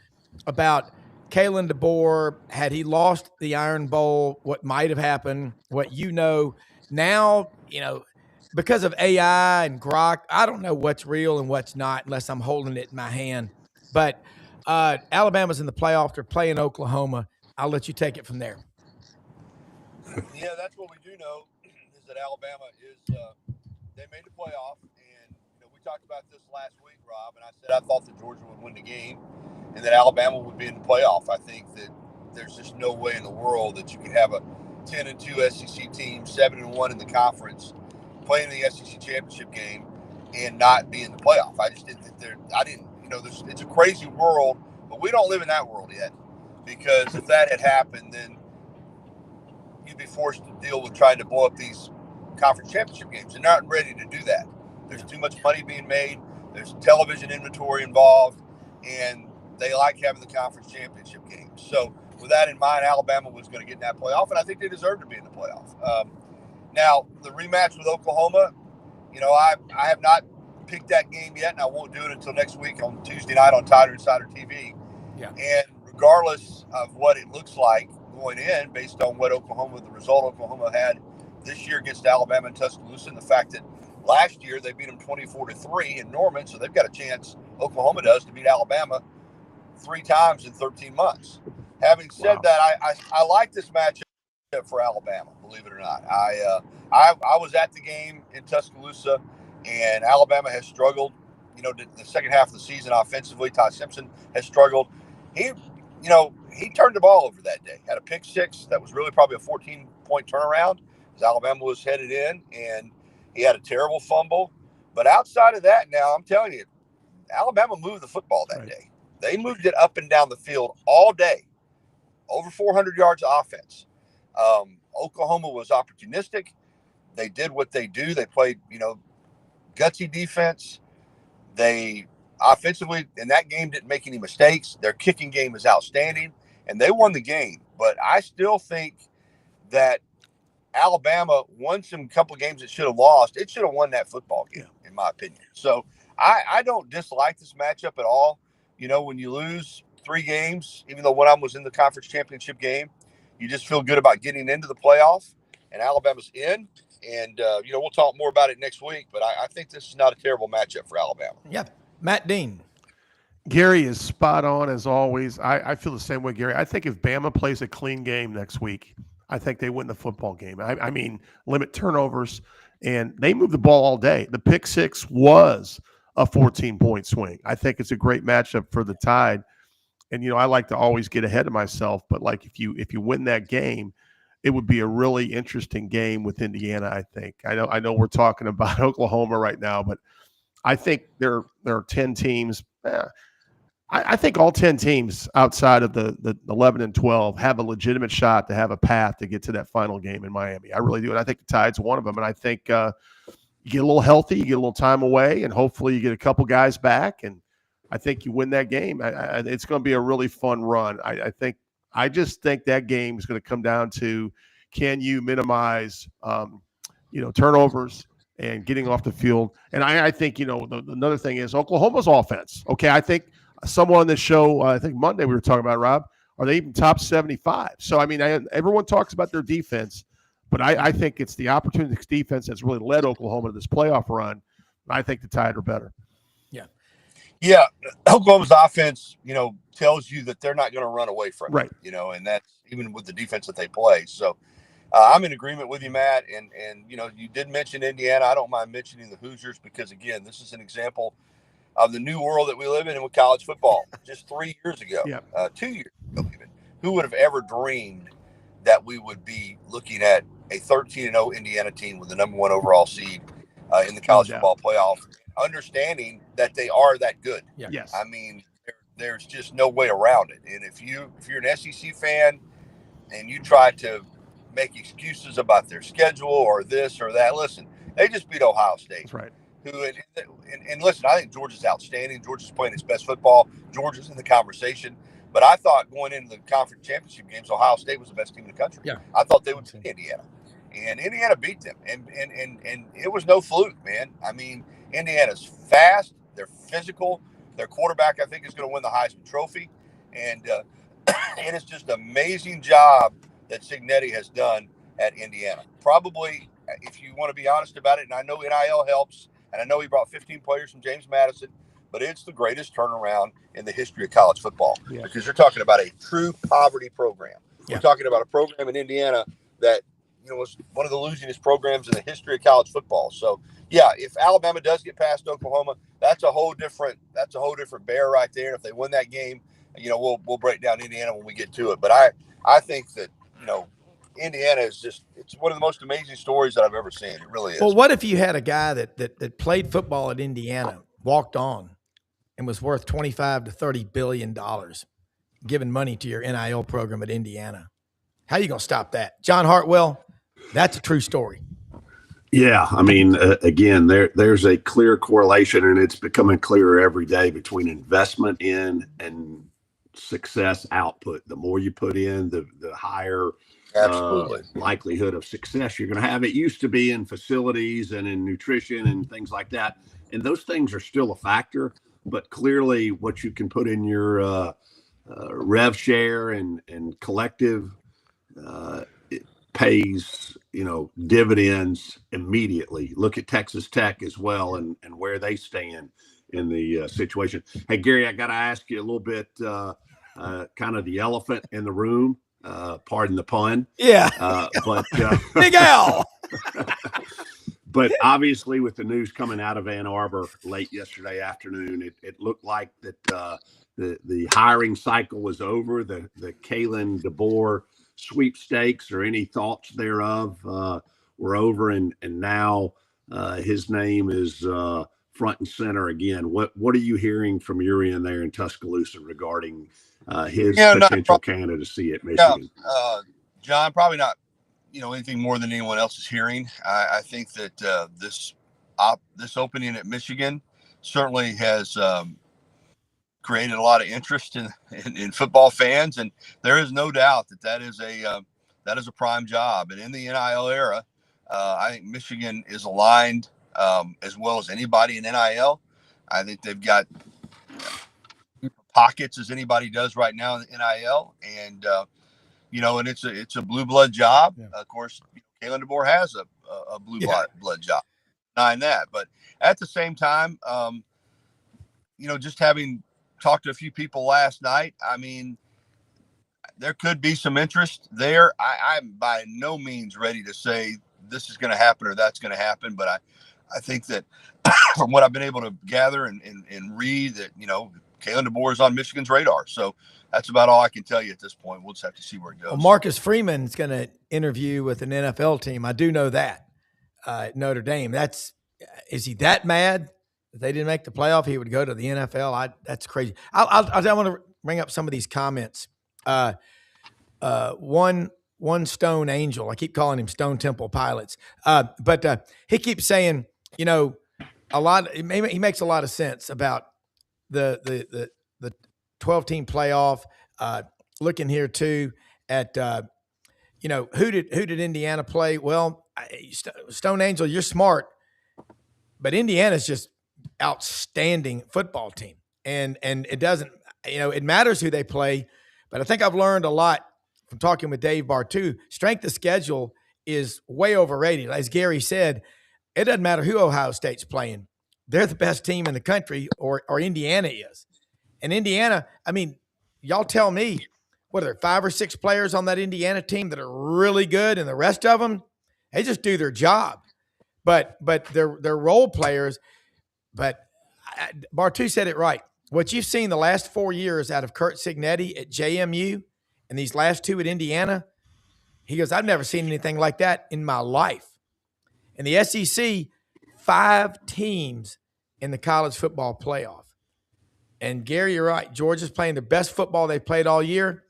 [SPEAKER 1] about Kalen DeBoer. Had he lost the Iron Bowl, what might have happened, now, because of AI and Grok, I don't know what's real and what's not unless I'm holding it in my hand. But Alabama's in the playoff. They're playing Oklahoma. I'll let you take it from there.
[SPEAKER 6] Yeah, that's what we do know is that Alabama is they made the playoff, and we talked about this last week, Rob, and I said I thought that Georgia would win the game and that Alabama would be in the playoff. I think that there's just no way in the world that you could have a 10-2 SEC team, 7-1 in the conference, playing the SEC championship game, and not be in the playoff. I just didn't think it's a crazy world, but we don't live in that world yet, because if that had happened, then you'd be forced to deal with trying to blow up these conference championship games. They're not ready to do that. There's too much money being made. There's television inventory involved, and they like having the conference championship games. So with that in mind, Alabama was going to get in that playoff, and I think they deserve to be in the playoff. Now, the rematch with Oklahoma, I have not picked that game yet, and I won't do it until next week on Tuesday night on Tiger Insider TV.
[SPEAKER 1] Yeah.
[SPEAKER 6] And regardless of what it looks like going in, based on what the result Oklahoma had this year against Alabama and Tuscaloosa, and the fact that last year they beat them 24-3 in Norman, so they've got a chance, Oklahoma does, to beat Alabama 3 times in 13 months. Having said that, I like this matchup for Alabama, believe it or not. I was at the game in Tuscaloosa, and Alabama has struggled. The second half of the season offensively, Todd Simpson has struggled. He turned the ball over that day. Had a pick six that was really probably a 14-point turnaround, as Alabama was headed in, and he had a terrible fumble. But outside of that, now I'm telling you, Alabama moved the football that day. They moved it up and down the field all day, over 400 yards of offense. Oklahoma was opportunistic. They did what they do. They played, gutsy defense. They offensively in that game didn't make any mistakes. Their kicking game is outstanding, and they won the game. But I still think that Alabama won some couple of games it should have lost. It should have won that football game, in my opinion. So I don't dislike this matchup at all. When you lose 3 games, even though one of them was in the conference championship game, you just feel good about getting into the playoff, and Alabama's in. And, we'll talk more about it next week, but I think this is not a terrible matchup for Alabama.
[SPEAKER 1] Yeah. Matt Dean.
[SPEAKER 5] Gary is spot on as always. I feel the same way, Gary. I think if Bama plays a clean game next week, I think they win the football game. I mean, limit turnovers, and they move the ball all day. The pick six was a 14-point swing. I think it's a great matchup for the Tide. And, I like to always get ahead of myself, but like if you win that game, it would be a really interesting game with Indiana, I think. I know we're talking about Oklahoma right now, but I think there are 10 teams. I think all 10 teams outside of the 11 and 12 have a legitimate shot to have a path to get to that final game in Miami. I really do. And I think the Tide's one of them. And I think you get a little healthy, you get a little time away, and hopefully you get a couple guys back. And I think you win that game. It's going to be a really fun run. I just think that game is going to come down to, can you minimize, turnovers and getting off the field. And I think, another thing is Oklahoma's offense. Okay, I think someone on this show, I think Monday we were talking about, Rob, are they even top 75? So, I mean, everyone talks about their defense, but I think it's the opportunistic defense that's really led Oklahoma to this playoff run. I think the Tide are better.
[SPEAKER 6] Yeah, Oklahoma's offense, tells you that they're not going to run away from
[SPEAKER 5] it,
[SPEAKER 6] and that's even with the defense that they play. So I'm in agreement with you, Matt. And you did mention Indiana. I don't mind mentioning the Hoosiers because, again, this is an example of the new world that we live in with college football. Just 3 years ago, 2 years ago even, who would have ever dreamed that we would be looking at a 13-0 Indiana team with the number 1 overall seed in the college football playoff, understanding that they are that good.
[SPEAKER 5] Yes.
[SPEAKER 6] I mean, there's just no way around it. And if you're an SEC fan and you try to make excuses about their schedule or this or that, listen, they just beat Ohio State.
[SPEAKER 5] That's right.
[SPEAKER 6] And listen, I think Georgia's outstanding. Georgia's playing its best football. Georgia's in the conversation. But I thought going into the conference championship games, Ohio State was the best team in the country.
[SPEAKER 1] Yeah.
[SPEAKER 6] I thought they would beat Indiana. And Indiana beat them. And it was no fluke, man. I mean, Indiana's fast. They're physical. Their quarterback, I think, is going to win the Heisman Trophy. And it is just an amazing job that Cignetti has done at Indiana. Probably, if you want to be honest about it, and I know NIL helps, and I know he brought 15 players from James Madison, but it's the greatest turnaround in the history of college football because you're talking about a true poverty program. We're talking about a program in Indiana that was one of the losingest programs in the history of college football. So, if Alabama does get past Oklahoma, that's a whole different bear right there. And if they win that game, we'll break down Indiana when we get to it. But I think that Indiana is it's one of the most amazing stories that I've ever seen. It really is.
[SPEAKER 1] Well, what if you had a guy that played football at Indiana, walked on, and was worth 25 to 30 billion dollars, giving money to your NIL program at Indiana? How are you going to stop that? John Hartwell, that's a true story.
[SPEAKER 3] Yeah, I mean, again, there's a clear correlation, and it's becoming clearer every day between investment in and success output. The more you put in, the higher
[SPEAKER 6] Absolutely.
[SPEAKER 3] likelihood of success you're going to have. It used to be in facilities and in nutrition and things like that, and those things are still a factor. But clearly, what you can put in your rev share and collective it pays dividends immediately. Look at Texas Tech as well, and where they stand in the situation. Hey Gary, I got to ask you a little bit, kind of the elephant in the room. Pardon the pun.
[SPEAKER 1] Yeah,
[SPEAKER 3] but
[SPEAKER 1] Big Al.
[SPEAKER 3] But obviously, with the news coming out of Ann Arbor late yesterday afternoon, it looked like that the hiring cycle was over. The Kalen DeBoer sweepstakes or any thoughts thereof were over, and now his name is front and center again. What are you hearing from your end there in Tuscaloosa regarding his potential candidacy at Michigan?
[SPEAKER 6] John, probably not anything more than anyone else is hearing. I think that this opening at Michigan certainly has created a lot of interest in football fans, and there is no doubt that is a prime job. And in the NIL era, I think Michigan is aligned as well as anybody in NIL. I think they've got pockets as anybody does right now in NIL, and and it's a blue blood job. Yeah. Of course, Kalen DeBoer has a blue blood job. Denying that, but at the same time, just having talked to a few people last night, I mean, there could be some interest there. I'm by no means ready to say this is going to happen or that's going to happen, but I think that from what I've been able to gather and read, that Kalen DeBoer is on Michigan's radar. So that's about all I can tell you at this point. We'll just have to see where it goes.
[SPEAKER 1] Well, Marcus Freeman's going to interview with an NFL team. I do know that at Notre Dame. Is he that mad that they didn't make the playoff? He would go to the NFL. That's crazy. I want to bring up some of these comments. One Stone Angel. I keep calling him Stone Temple Pilots. But he keeps saying, a lot. He makes a lot of sense about the 12-team playoff. Looking here too at who did Indiana play? Well, Stone Angel, you're smart, but Indiana's just outstanding football team, and it doesn't it matters who they play, but I think I've learned a lot from talking with Dave Bartu. Strength of schedule is way overrated. As Gary said, it doesn't matter who Ohio State's playing; they're the best team in the country, or Indiana is. And Indiana, I mean, y'all tell me, what are there, 5 or 6 players on that Indiana team that are really good, and the rest of them, they just do their job. But they're role players. But Bartu said it right. What you've seen the last 4 years out of Kurt Cignetti at JMU and these last 2 at Indiana, he goes, I've never seen anything like that in my life. In the SEC, 5 teams in the college football playoff. And Gary, you're right. Georgia's playing the best football they've played all year,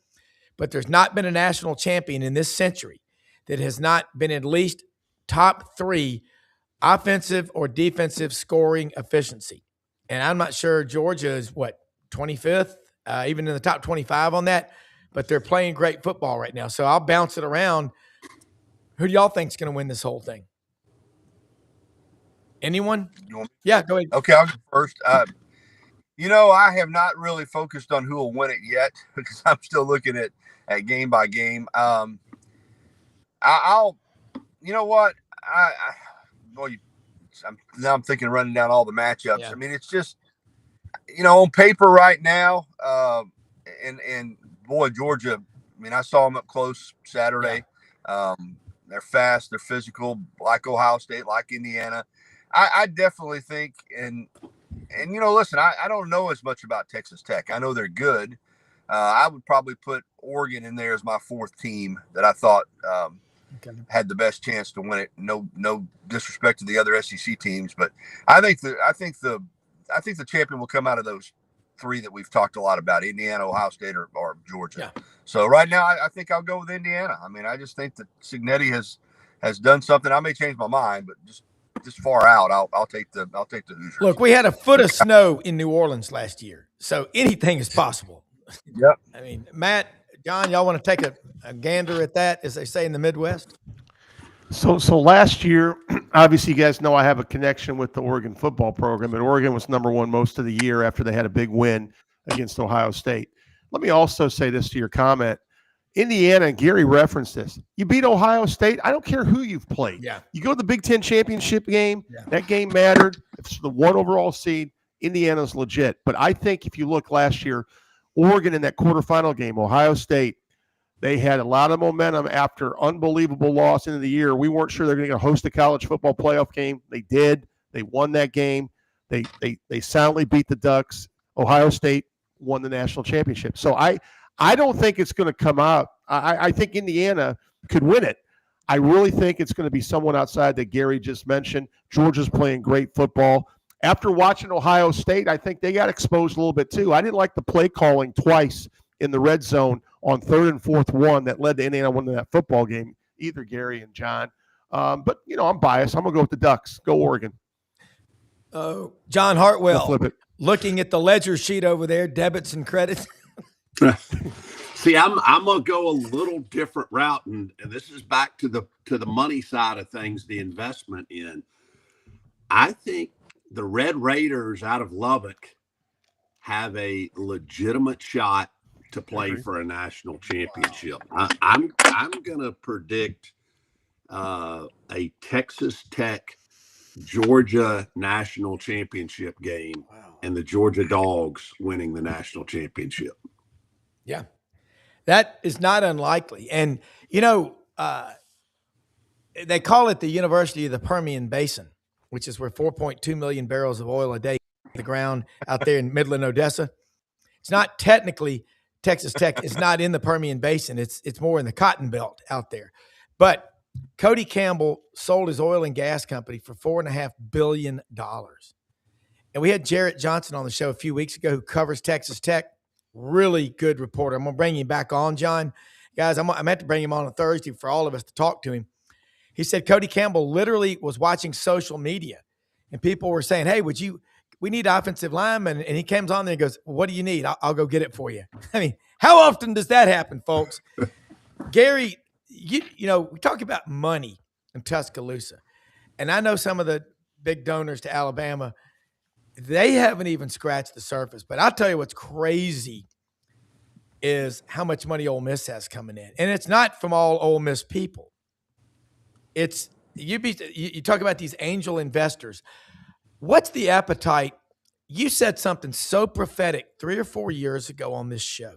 [SPEAKER 1] but there's not been a national champion in this century that has not been at least top 3 offensive or defensive scoring efficiency. And I'm not sure Georgia is 25th, even in the top 25 on that, but they're playing great football right now. So I'll bounce it around. Who do y'all think is going to win this whole thing? Anyone? Yeah, go ahead.
[SPEAKER 6] Okay, I'll go first. I have not really focused on who will win it yet because I'm still looking at game by game. I'll you know what? I'm thinking running down all the matchups. Yeah. I mean, it's just, on paper right now, and boy, Georgia, I mean, I saw them up close Saturday. Yeah. They're fast, they're physical, like Ohio State, like Indiana. I definitely think, and listen, I don't know as much about Texas Tech. I know they're good, I would probably put Oregon in there as my fourth team that I thought had the best chance to win it. No disrespect to the other SEC teams, but I think the champion will come out of those three that we've talked a lot about: Indiana, Ohio State, or Georgia. Yeah. So right now, I think I'll go with Indiana. I mean, I just think that Cignetti has done something. I may change my mind, but just far out, I'll take the Hoosiers.
[SPEAKER 1] Look, we had a foot of snow in New Orleans last year, so anything is possible.
[SPEAKER 6] Yep.
[SPEAKER 1] I mean, Matt, John, y'all want to take a gander at that, as they say in the Midwest?
[SPEAKER 5] So last year, obviously, you guys know I have a connection with the Oregon football program, and Oregon was number one most of the year after they had a big win against Ohio State. Let me also say this to your comment. Indiana, and Gary referenced this. You beat Ohio State. I don't care who you've played.
[SPEAKER 1] Yeah.
[SPEAKER 5] You go to the Big Ten championship game. Yeah. That game mattered. It's the one overall seed. Indiana's legit. But I think if you look last year, Oregon in that quarterfinal game, Ohio State, they had a lot of momentum after unbelievable loss into the year. We weren't sure they're going to host a college football playoff game. They did. They won that game. They soundly beat the Ducks. Ohio State won the national championship. So I don't think it's going to come out. I think Indiana could win it. I really think it's going to be someone outside that Gary just mentioned. Georgia's playing great football. After watching Ohio State, I think they got exposed a little bit too. I didn't like the play calling twice in the red zone on 3rd and 4th one that led to Indiana winning that football game, either Gary and John. But, I'm biased. I'm going to go with the Ducks. Go Oregon.
[SPEAKER 1] John Hartwell, looking at the ledger sheet over there, debits and credits.
[SPEAKER 3] See, I'm gonna go a little different route, and this is back to the money side of things, the investment in. I think the Red Raiders out of Lubbock have a legitimate shot to play for a national championship. I'm gonna predict a Texas Tech Georgia national championship game, and the Georgia Dogs winning the national championship.
[SPEAKER 1] Yeah, that is not unlikely. And, they call it the University of the Permian Basin, which is where 4.2 million barrels of oil a day hit the ground out there in Midland, Odessa. It's not technically Texas Tech. It's not in the Permian Basin. It's more in the Cotton Belt out there. But Cody Campbell sold his oil and gas company for $4.5 billion. And we had Jarrett Johnson on the show a few weeks ago who covers Texas Tech. Really good reporter. I'm going to bring him back on, John. Guys, I meant to bring him on Thursday for all of us to talk to him. He said Cody Campbell literally was watching social media, and people were saying, hey, we need offensive linemen. And he comes on there and goes, well, what do you need? I'll go get it for you. I mean, how often does that happen, folks? Gary, we talk about money in Tuscaloosa, and I know some of the big donors to Alabama, they haven't even scratched the surface. But I'll tell you what's crazy is how much money Ole Miss has coming in. And it's not from all Ole Miss people. It's you talk about these angel investors. What's the appetite? You said something so prophetic 3 or 4 years ago on this show.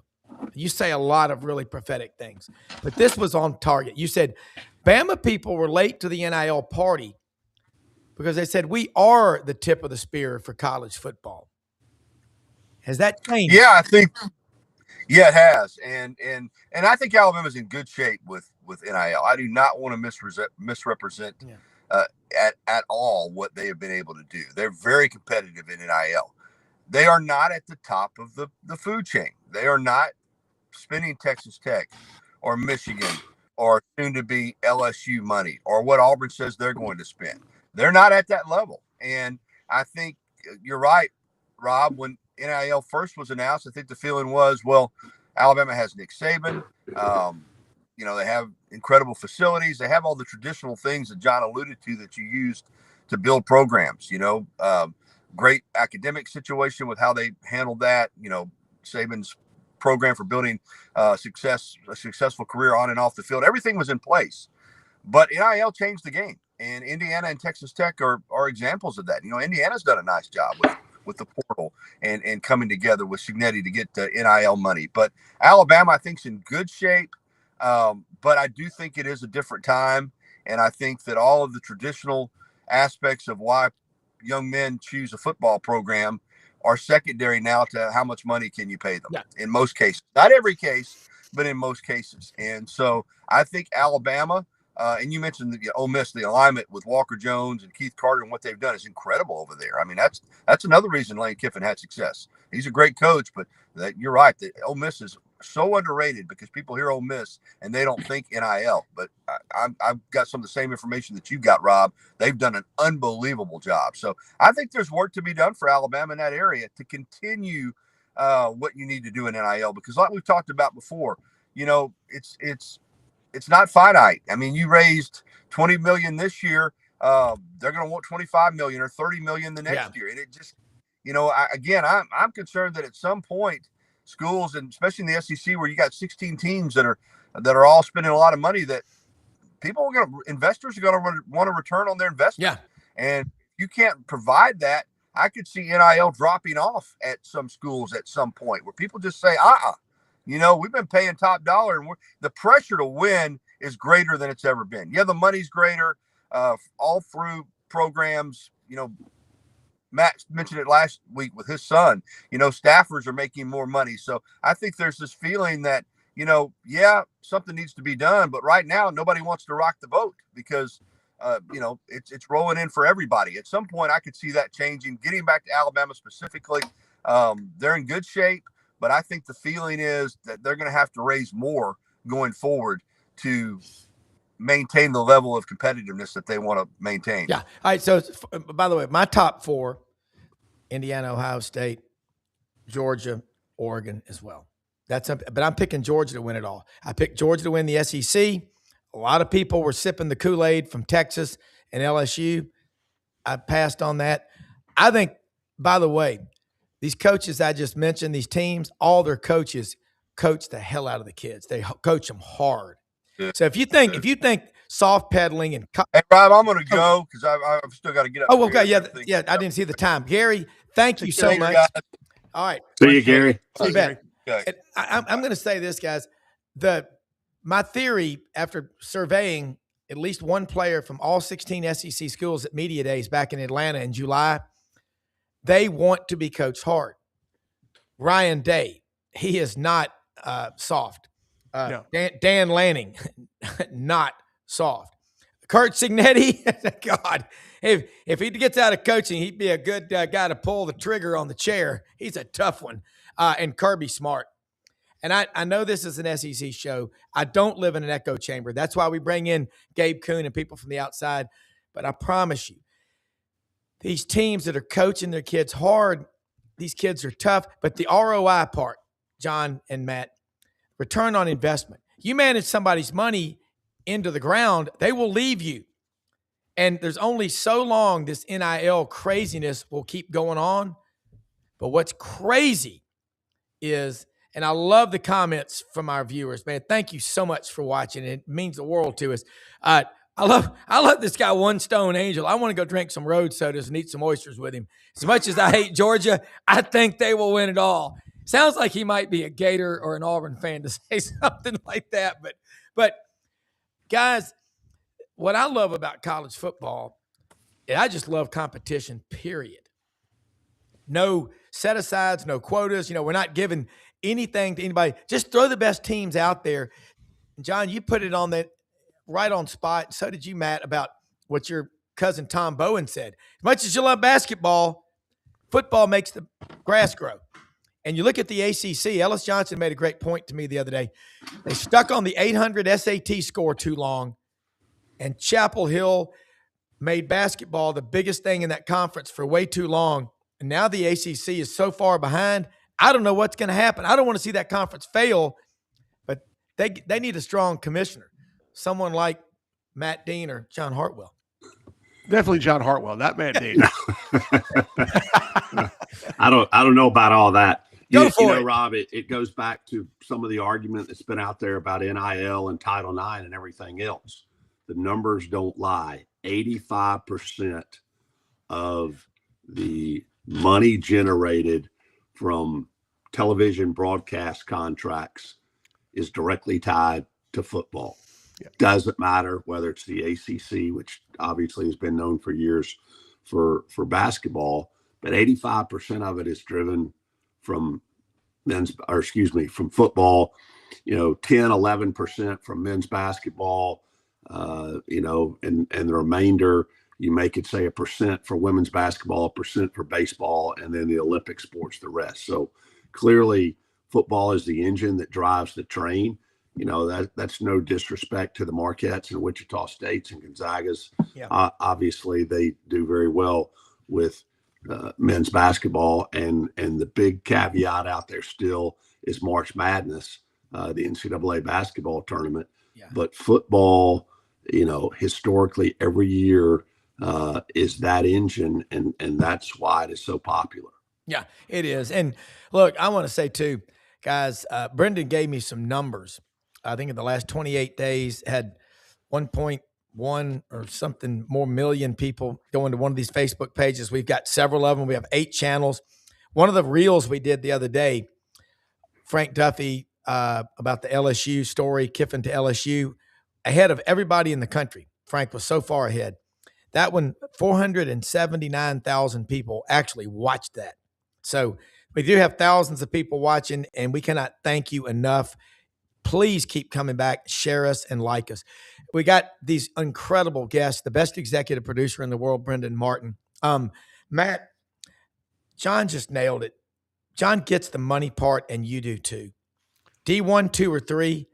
[SPEAKER 1] You say a lot of really prophetic things, but this was on target. You said Bama people were late to the NIL party because they said we are the tip of the spear for college football. Has that changed?
[SPEAKER 6] Yeah, I think. Yeah, it has, and I think Alabama's in good shape with NIL. I do not want to misrepresent at all what they have been able to do. They're very competitive in NIL. They are not at the top of the food chain. They are not spending Texas Tech or Michigan or soon to be LSU money or what Auburn says they're going to spend. They're not at that level. And I think you're right, Rob, when NIL first was announced, I think the feeling was, well, Alabama has Nick Saban. They have incredible facilities. They have all the traditional things that John alluded to that you used to build programs, great academic situation with how they handled that, Saban's program for building a successful career on and off the field. Everything was in place, but NIL changed the game, and Indiana and Texas Tech are examples of that. Indiana's done a nice job with the portal and coming together with Cignetti to get NIL money. But Alabama, I think, is in good shape. But I do think it is a different time. And I think that all of the traditional aspects of why young men choose a football program are secondary now to how much money can you pay them.
[SPEAKER 1] Yeah.
[SPEAKER 6] In most cases, not every case, but in most cases. And so I think Alabama, and you mentioned the Ole Miss, the alignment with Walker Jones and Keith Carter and what they've done is incredible over there. I mean, that's another reason Lane Kiffin had success. He's a great coach, but you're right. The Ole Miss is so underrated because people hear Ole Miss and they don't think NIL. But I've got some of the same information that you got, Rob. They've done an unbelievable job. So I think there's work to be done for Alabama in that area to continue what you need to do in NIL, because like we've talked about before, it's not finite. I mean, you raised $20 million this year. They're going to want $25 million or $30 million the next year. And it just, I'm concerned that at some point schools, and especially in the SEC where you got 16 teams that are all spending a lot of money, that investors are going to want to return on their investment. Yeah. And you can't provide that. I could see NIL dropping off at some schools at some point where people just say, we've been paying top dollar, and the pressure to win is greater than it's ever been. Yeah, the money's greater all through programs. Matt mentioned it last week with his son. Staffers are making more money. So I think there's this feeling that, something needs to be done. But right now, nobody wants to rock the boat because, it's rolling in for everybody. At some point, I could see that changing. Getting back to Alabama specifically, they're in good shape. But I think the feeling is that they're going to have to raise more going forward to maintain the level of competitiveness that they want to maintain.
[SPEAKER 1] Yeah. All right. So, by the way, my top four: Indiana, Ohio State, Georgia, Oregon as well. But I'm picking Georgia to win it all. I picked Georgia to win the SEC. A lot of people were sipping the Kool-Aid from Texas and LSU. I passed on that. I think, by the way, these coaches I just mentioned, these teams, all their coaches coach the hell out of the kids. They coach them hard. Yeah. So if you think soft pedaling and
[SPEAKER 6] hey Rob, I'm going to go because I've still got to get up.
[SPEAKER 1] Oh, okay, yeah. I didn't see the time. Gary, thank you so much. Guys. All right,
[SPEAKER 3] see you, Gary.
[SPEAKER 1] See you, Gary. Okay. I'm going to say this, guys. My theory after surveying at least one player from all 16 SEC schools at Media Days back in Atlanta in July, they want to be coached hard. Ryan Day, he is not soft. No. Dan Lanning, not soft. Kurt Signetti, God, if he gets out of coaching, he'd be a good guy to pull the trigger on the chair. He's a tough one. And Kirby Smart. And I know this is an SEC show. I don't live in an echo chamber. That's why we bring in Gabe Kuhn and people from the outside. But I promise you, these teams that are coaching their kids hard, these kids are tough. But the ROI part, John and Matt, return on investment. You manage somebody's money into the ground, they will leave you. And there's only so long this NIL craziness will keep going on. But what's crazy is, and I love the comments from our viewers, man. Thank you so much for watching. It means the world to us. I love this guy, One Stone Angel. I want to go drink some road sodas and eat some oysters with him. As much as I hate Georgia, I think they will win it all. Sounds like he might be a Gator or an Auburn fan to say something like that. But guys, what I love about college football, I just love competition, period. No set-asides, no quotas. We're not giving anything to anybody. Just throw the best teams out there. John, you put it on that right on spot. So did you, Matt, about what your cousin Tom Bowen said. As much as you love basketball, football makes the grass grow. And you look at the ACC, Ellis Johnson made a great point to me the other day. They stuck on the 800 SAT score too long, and Chapel Hill made basketball the biggest thing in that conference for way too long. And now the ACC is so far behind, I don't know what's going to happen. I don't want to see that conference fail, but they need a strong commissioner, someone like Matt Dean or John Hartwell.
[SPEAKER 5] Definitely John Hartwell, not Matt Dean.
[SPEAKER 3] I don't know about all that.
[SPEAKER 1] Go for it.
[SPEAKER 3] Rob, it goes back to some of the argument that's been out there about NIL and Title IX and everything else. The numbers don't lie. 85% of the money generated from television broadcast contracts is directly tied to football. Yeah. Doesn't matter whether it's the ACC, which obviously has been known for years for basketball, but 85% of it is driven from from football, 10, 11% from men's basketball, and the remainder, you make it say 1% for women's basketball, 1% for baseball, and then the Olympic sports, the rest. So clearly football is the engine that drives the train. That's no disrespect to the Marquettes and Wichita States and Gonzagas.
[SPEAKER 1] Yeah.
[SPEAKER 3] Obviously they do very well with men's basketball, and the big caveat out there still is March Madness, the NCAA basketball tournament.
[SPEAKER 1] Yeah.
[SPEAKER 3] But football, historically every year is that engine, and that's why it is so popular.
[SPEAKER 1] Yeah, it is. And look, I want to say too, guys, Brendan gave me some numbers. I think in the last 28 days had 1.1 or something more million people going to one of these Facebook pages. We've got several of them. We have 8 channels. One of the reels we did the other day, Frank Duffy, about the LSU story, Kiffin to LSU, ahead of everybody in the country. Frank was so far ahead. That one, 479,000 people actually watched that. So we do have thousands of people watching, and we cannot thank you enough. Please keep coming back, share us, and like us. We got these incredible guests, the best executive producer in the world, Brendan Martin. Matt, John just nailed it. John gets the money part, and you do too. D1, 2, or 3,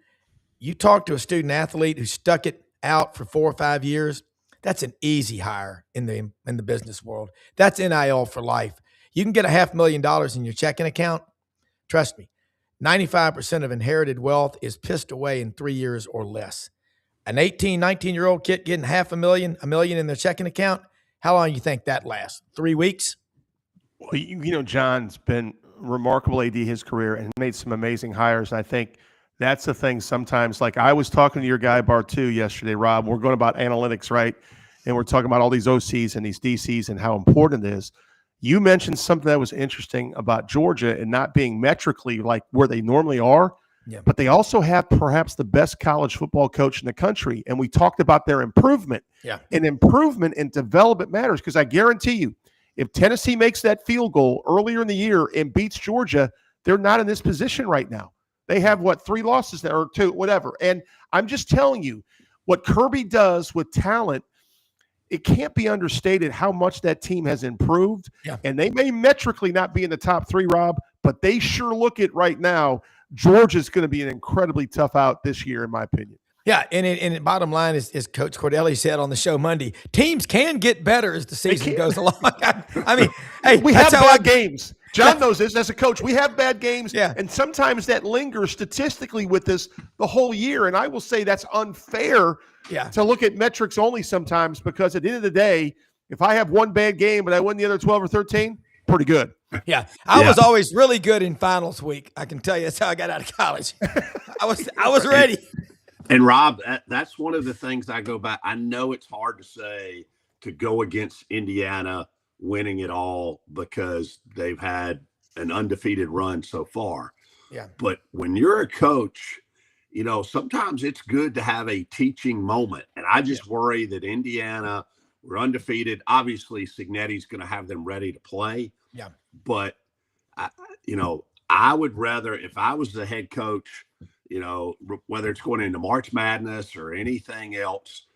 [SPEAKER 1] you talk to a student athlete who stuck it out for 4 or 5 years, that's an easy hire in the business world. That's NIL for life. You can get $500,000 in your checking account. Trust me, 95% of inherited wealth is pissed away in 3 years or less. An 18, 19-year-old kid getting $500,000, $1 million in their checking account, how long do you think that lasts? 3 weeks?
[SPEAKER 5] Well, John's been remarkable AD his career and made some amazing hires. I think that's the thing sometimes. Like I was talking to your guy Bar2 yesterday, Rob. We're going about analytics, right? And we're talking about all these OCs and these DCs and how important it is. You mentioned something that was interesting about Georgia and not being metrically like where they normally are, but they also have perhaps the best college football coach in the country. And we talked about their improvement. Yeah. And improvement and development matters because I guarantee you, if Tennessee makes that field goal earlier in the year and beats Georgia, they're not in this position right now. They have, 3 losses there or 2, whatever. And I'm just telling you, what Kirby does with talent, it can't be understated how much that team has improved. Yeah. And they may metrically not be in the top 3, Rob, but they sure look it right now. Georgia's going to be an incredibly tough out this year, in my opinion.
[SPEAKER 1] Yeah, and bottom line is Coach Cordelli said on the show Monday, teams can get better as the season goes along. I mean, hey,
[SPEAKER 5] we have bad games. John knows this as a coach. We have bad games, and sometimes that lingers statistically with this the whole year. And I will say that's unfair to look at metrics only sometimes because at the end of the day, if I have one bad game but I win the other 12 or 13, pretty good.
[SPEAKER 1] Yeah, I was always really good in finals week. I can tell you that's how I got out of college. I was ready.
[SPEAKER 3] And Rob, that's one of the things I go back. I know it's hard to say to go against Indiana winning it all because they've had an undefeated run so far. Yeah. But when you're a coach, sometimes it's good to have a teaching moment. And I just worry that Indiana, we're undefeated. Obviously, Cignetti's going to have them ready to play. Yeah. But, I would rather, if I was the head coach, whether it's going into March Madness or anything else,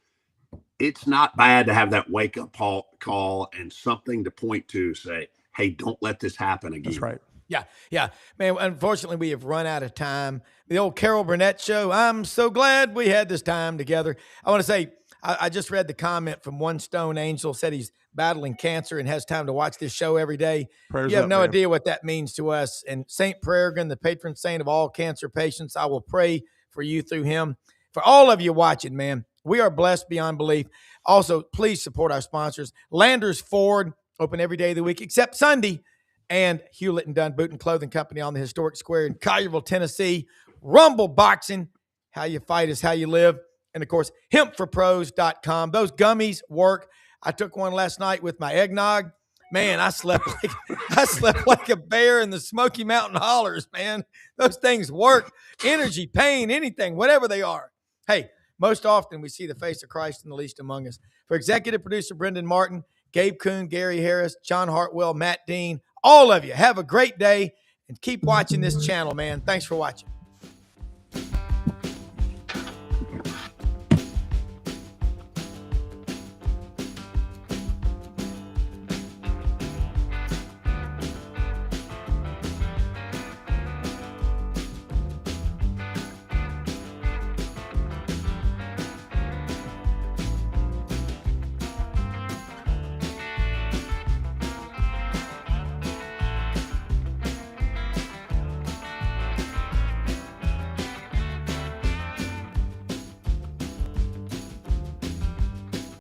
[SPEAKER 3] it's not bad to have that wake-up call and something to point to, say, hey, don't let this happen again.
[SPEAKER 5] That's right.
[SPEAKER 1] Yeah. Man, unfortunately, we have run out of time. The old Carol Burnett show, I'm so glad we had this time together. I want to say, I just read the comment from One Stone Angel, said he's battling cancer and has time to watch this show every day.
[SPEAKER 5] Prayers
[SPEAKER 1] you have
[SPEAKER 5] up,
[SPEAKER 1] no
[SPEAKER 5] man.
[SPEAKER 1] idea what that means to us. And St. Peregrine, the patron saint of all cancer patients, I will pray for you through him. For all of you watching, man, we are blessed beyond belief. Also, please support our sponsors. Landers Ford, open every day of the week except Sunday. And Hewlett and Dunn Boot and Clothing Company on the historic square in Collierville, Tennessee. Rumble Boxing, how you fight is how you live. And, of course, hempforpros.com. Those gummies work. I took one last night with my eggnog. Man, I slept like a bear in the Smoky Mountain hollers, man. Those things work. Energy, pain, anything, whatever they are. Hey, most often we see the face of Christ in the least among us. For executive producer Brendan Martin, Gabe Kuhn, Gary Harris, John Hartwell, Matt Dean, all of you. Have a great day and keep watching this channel, man. Thanks for watching.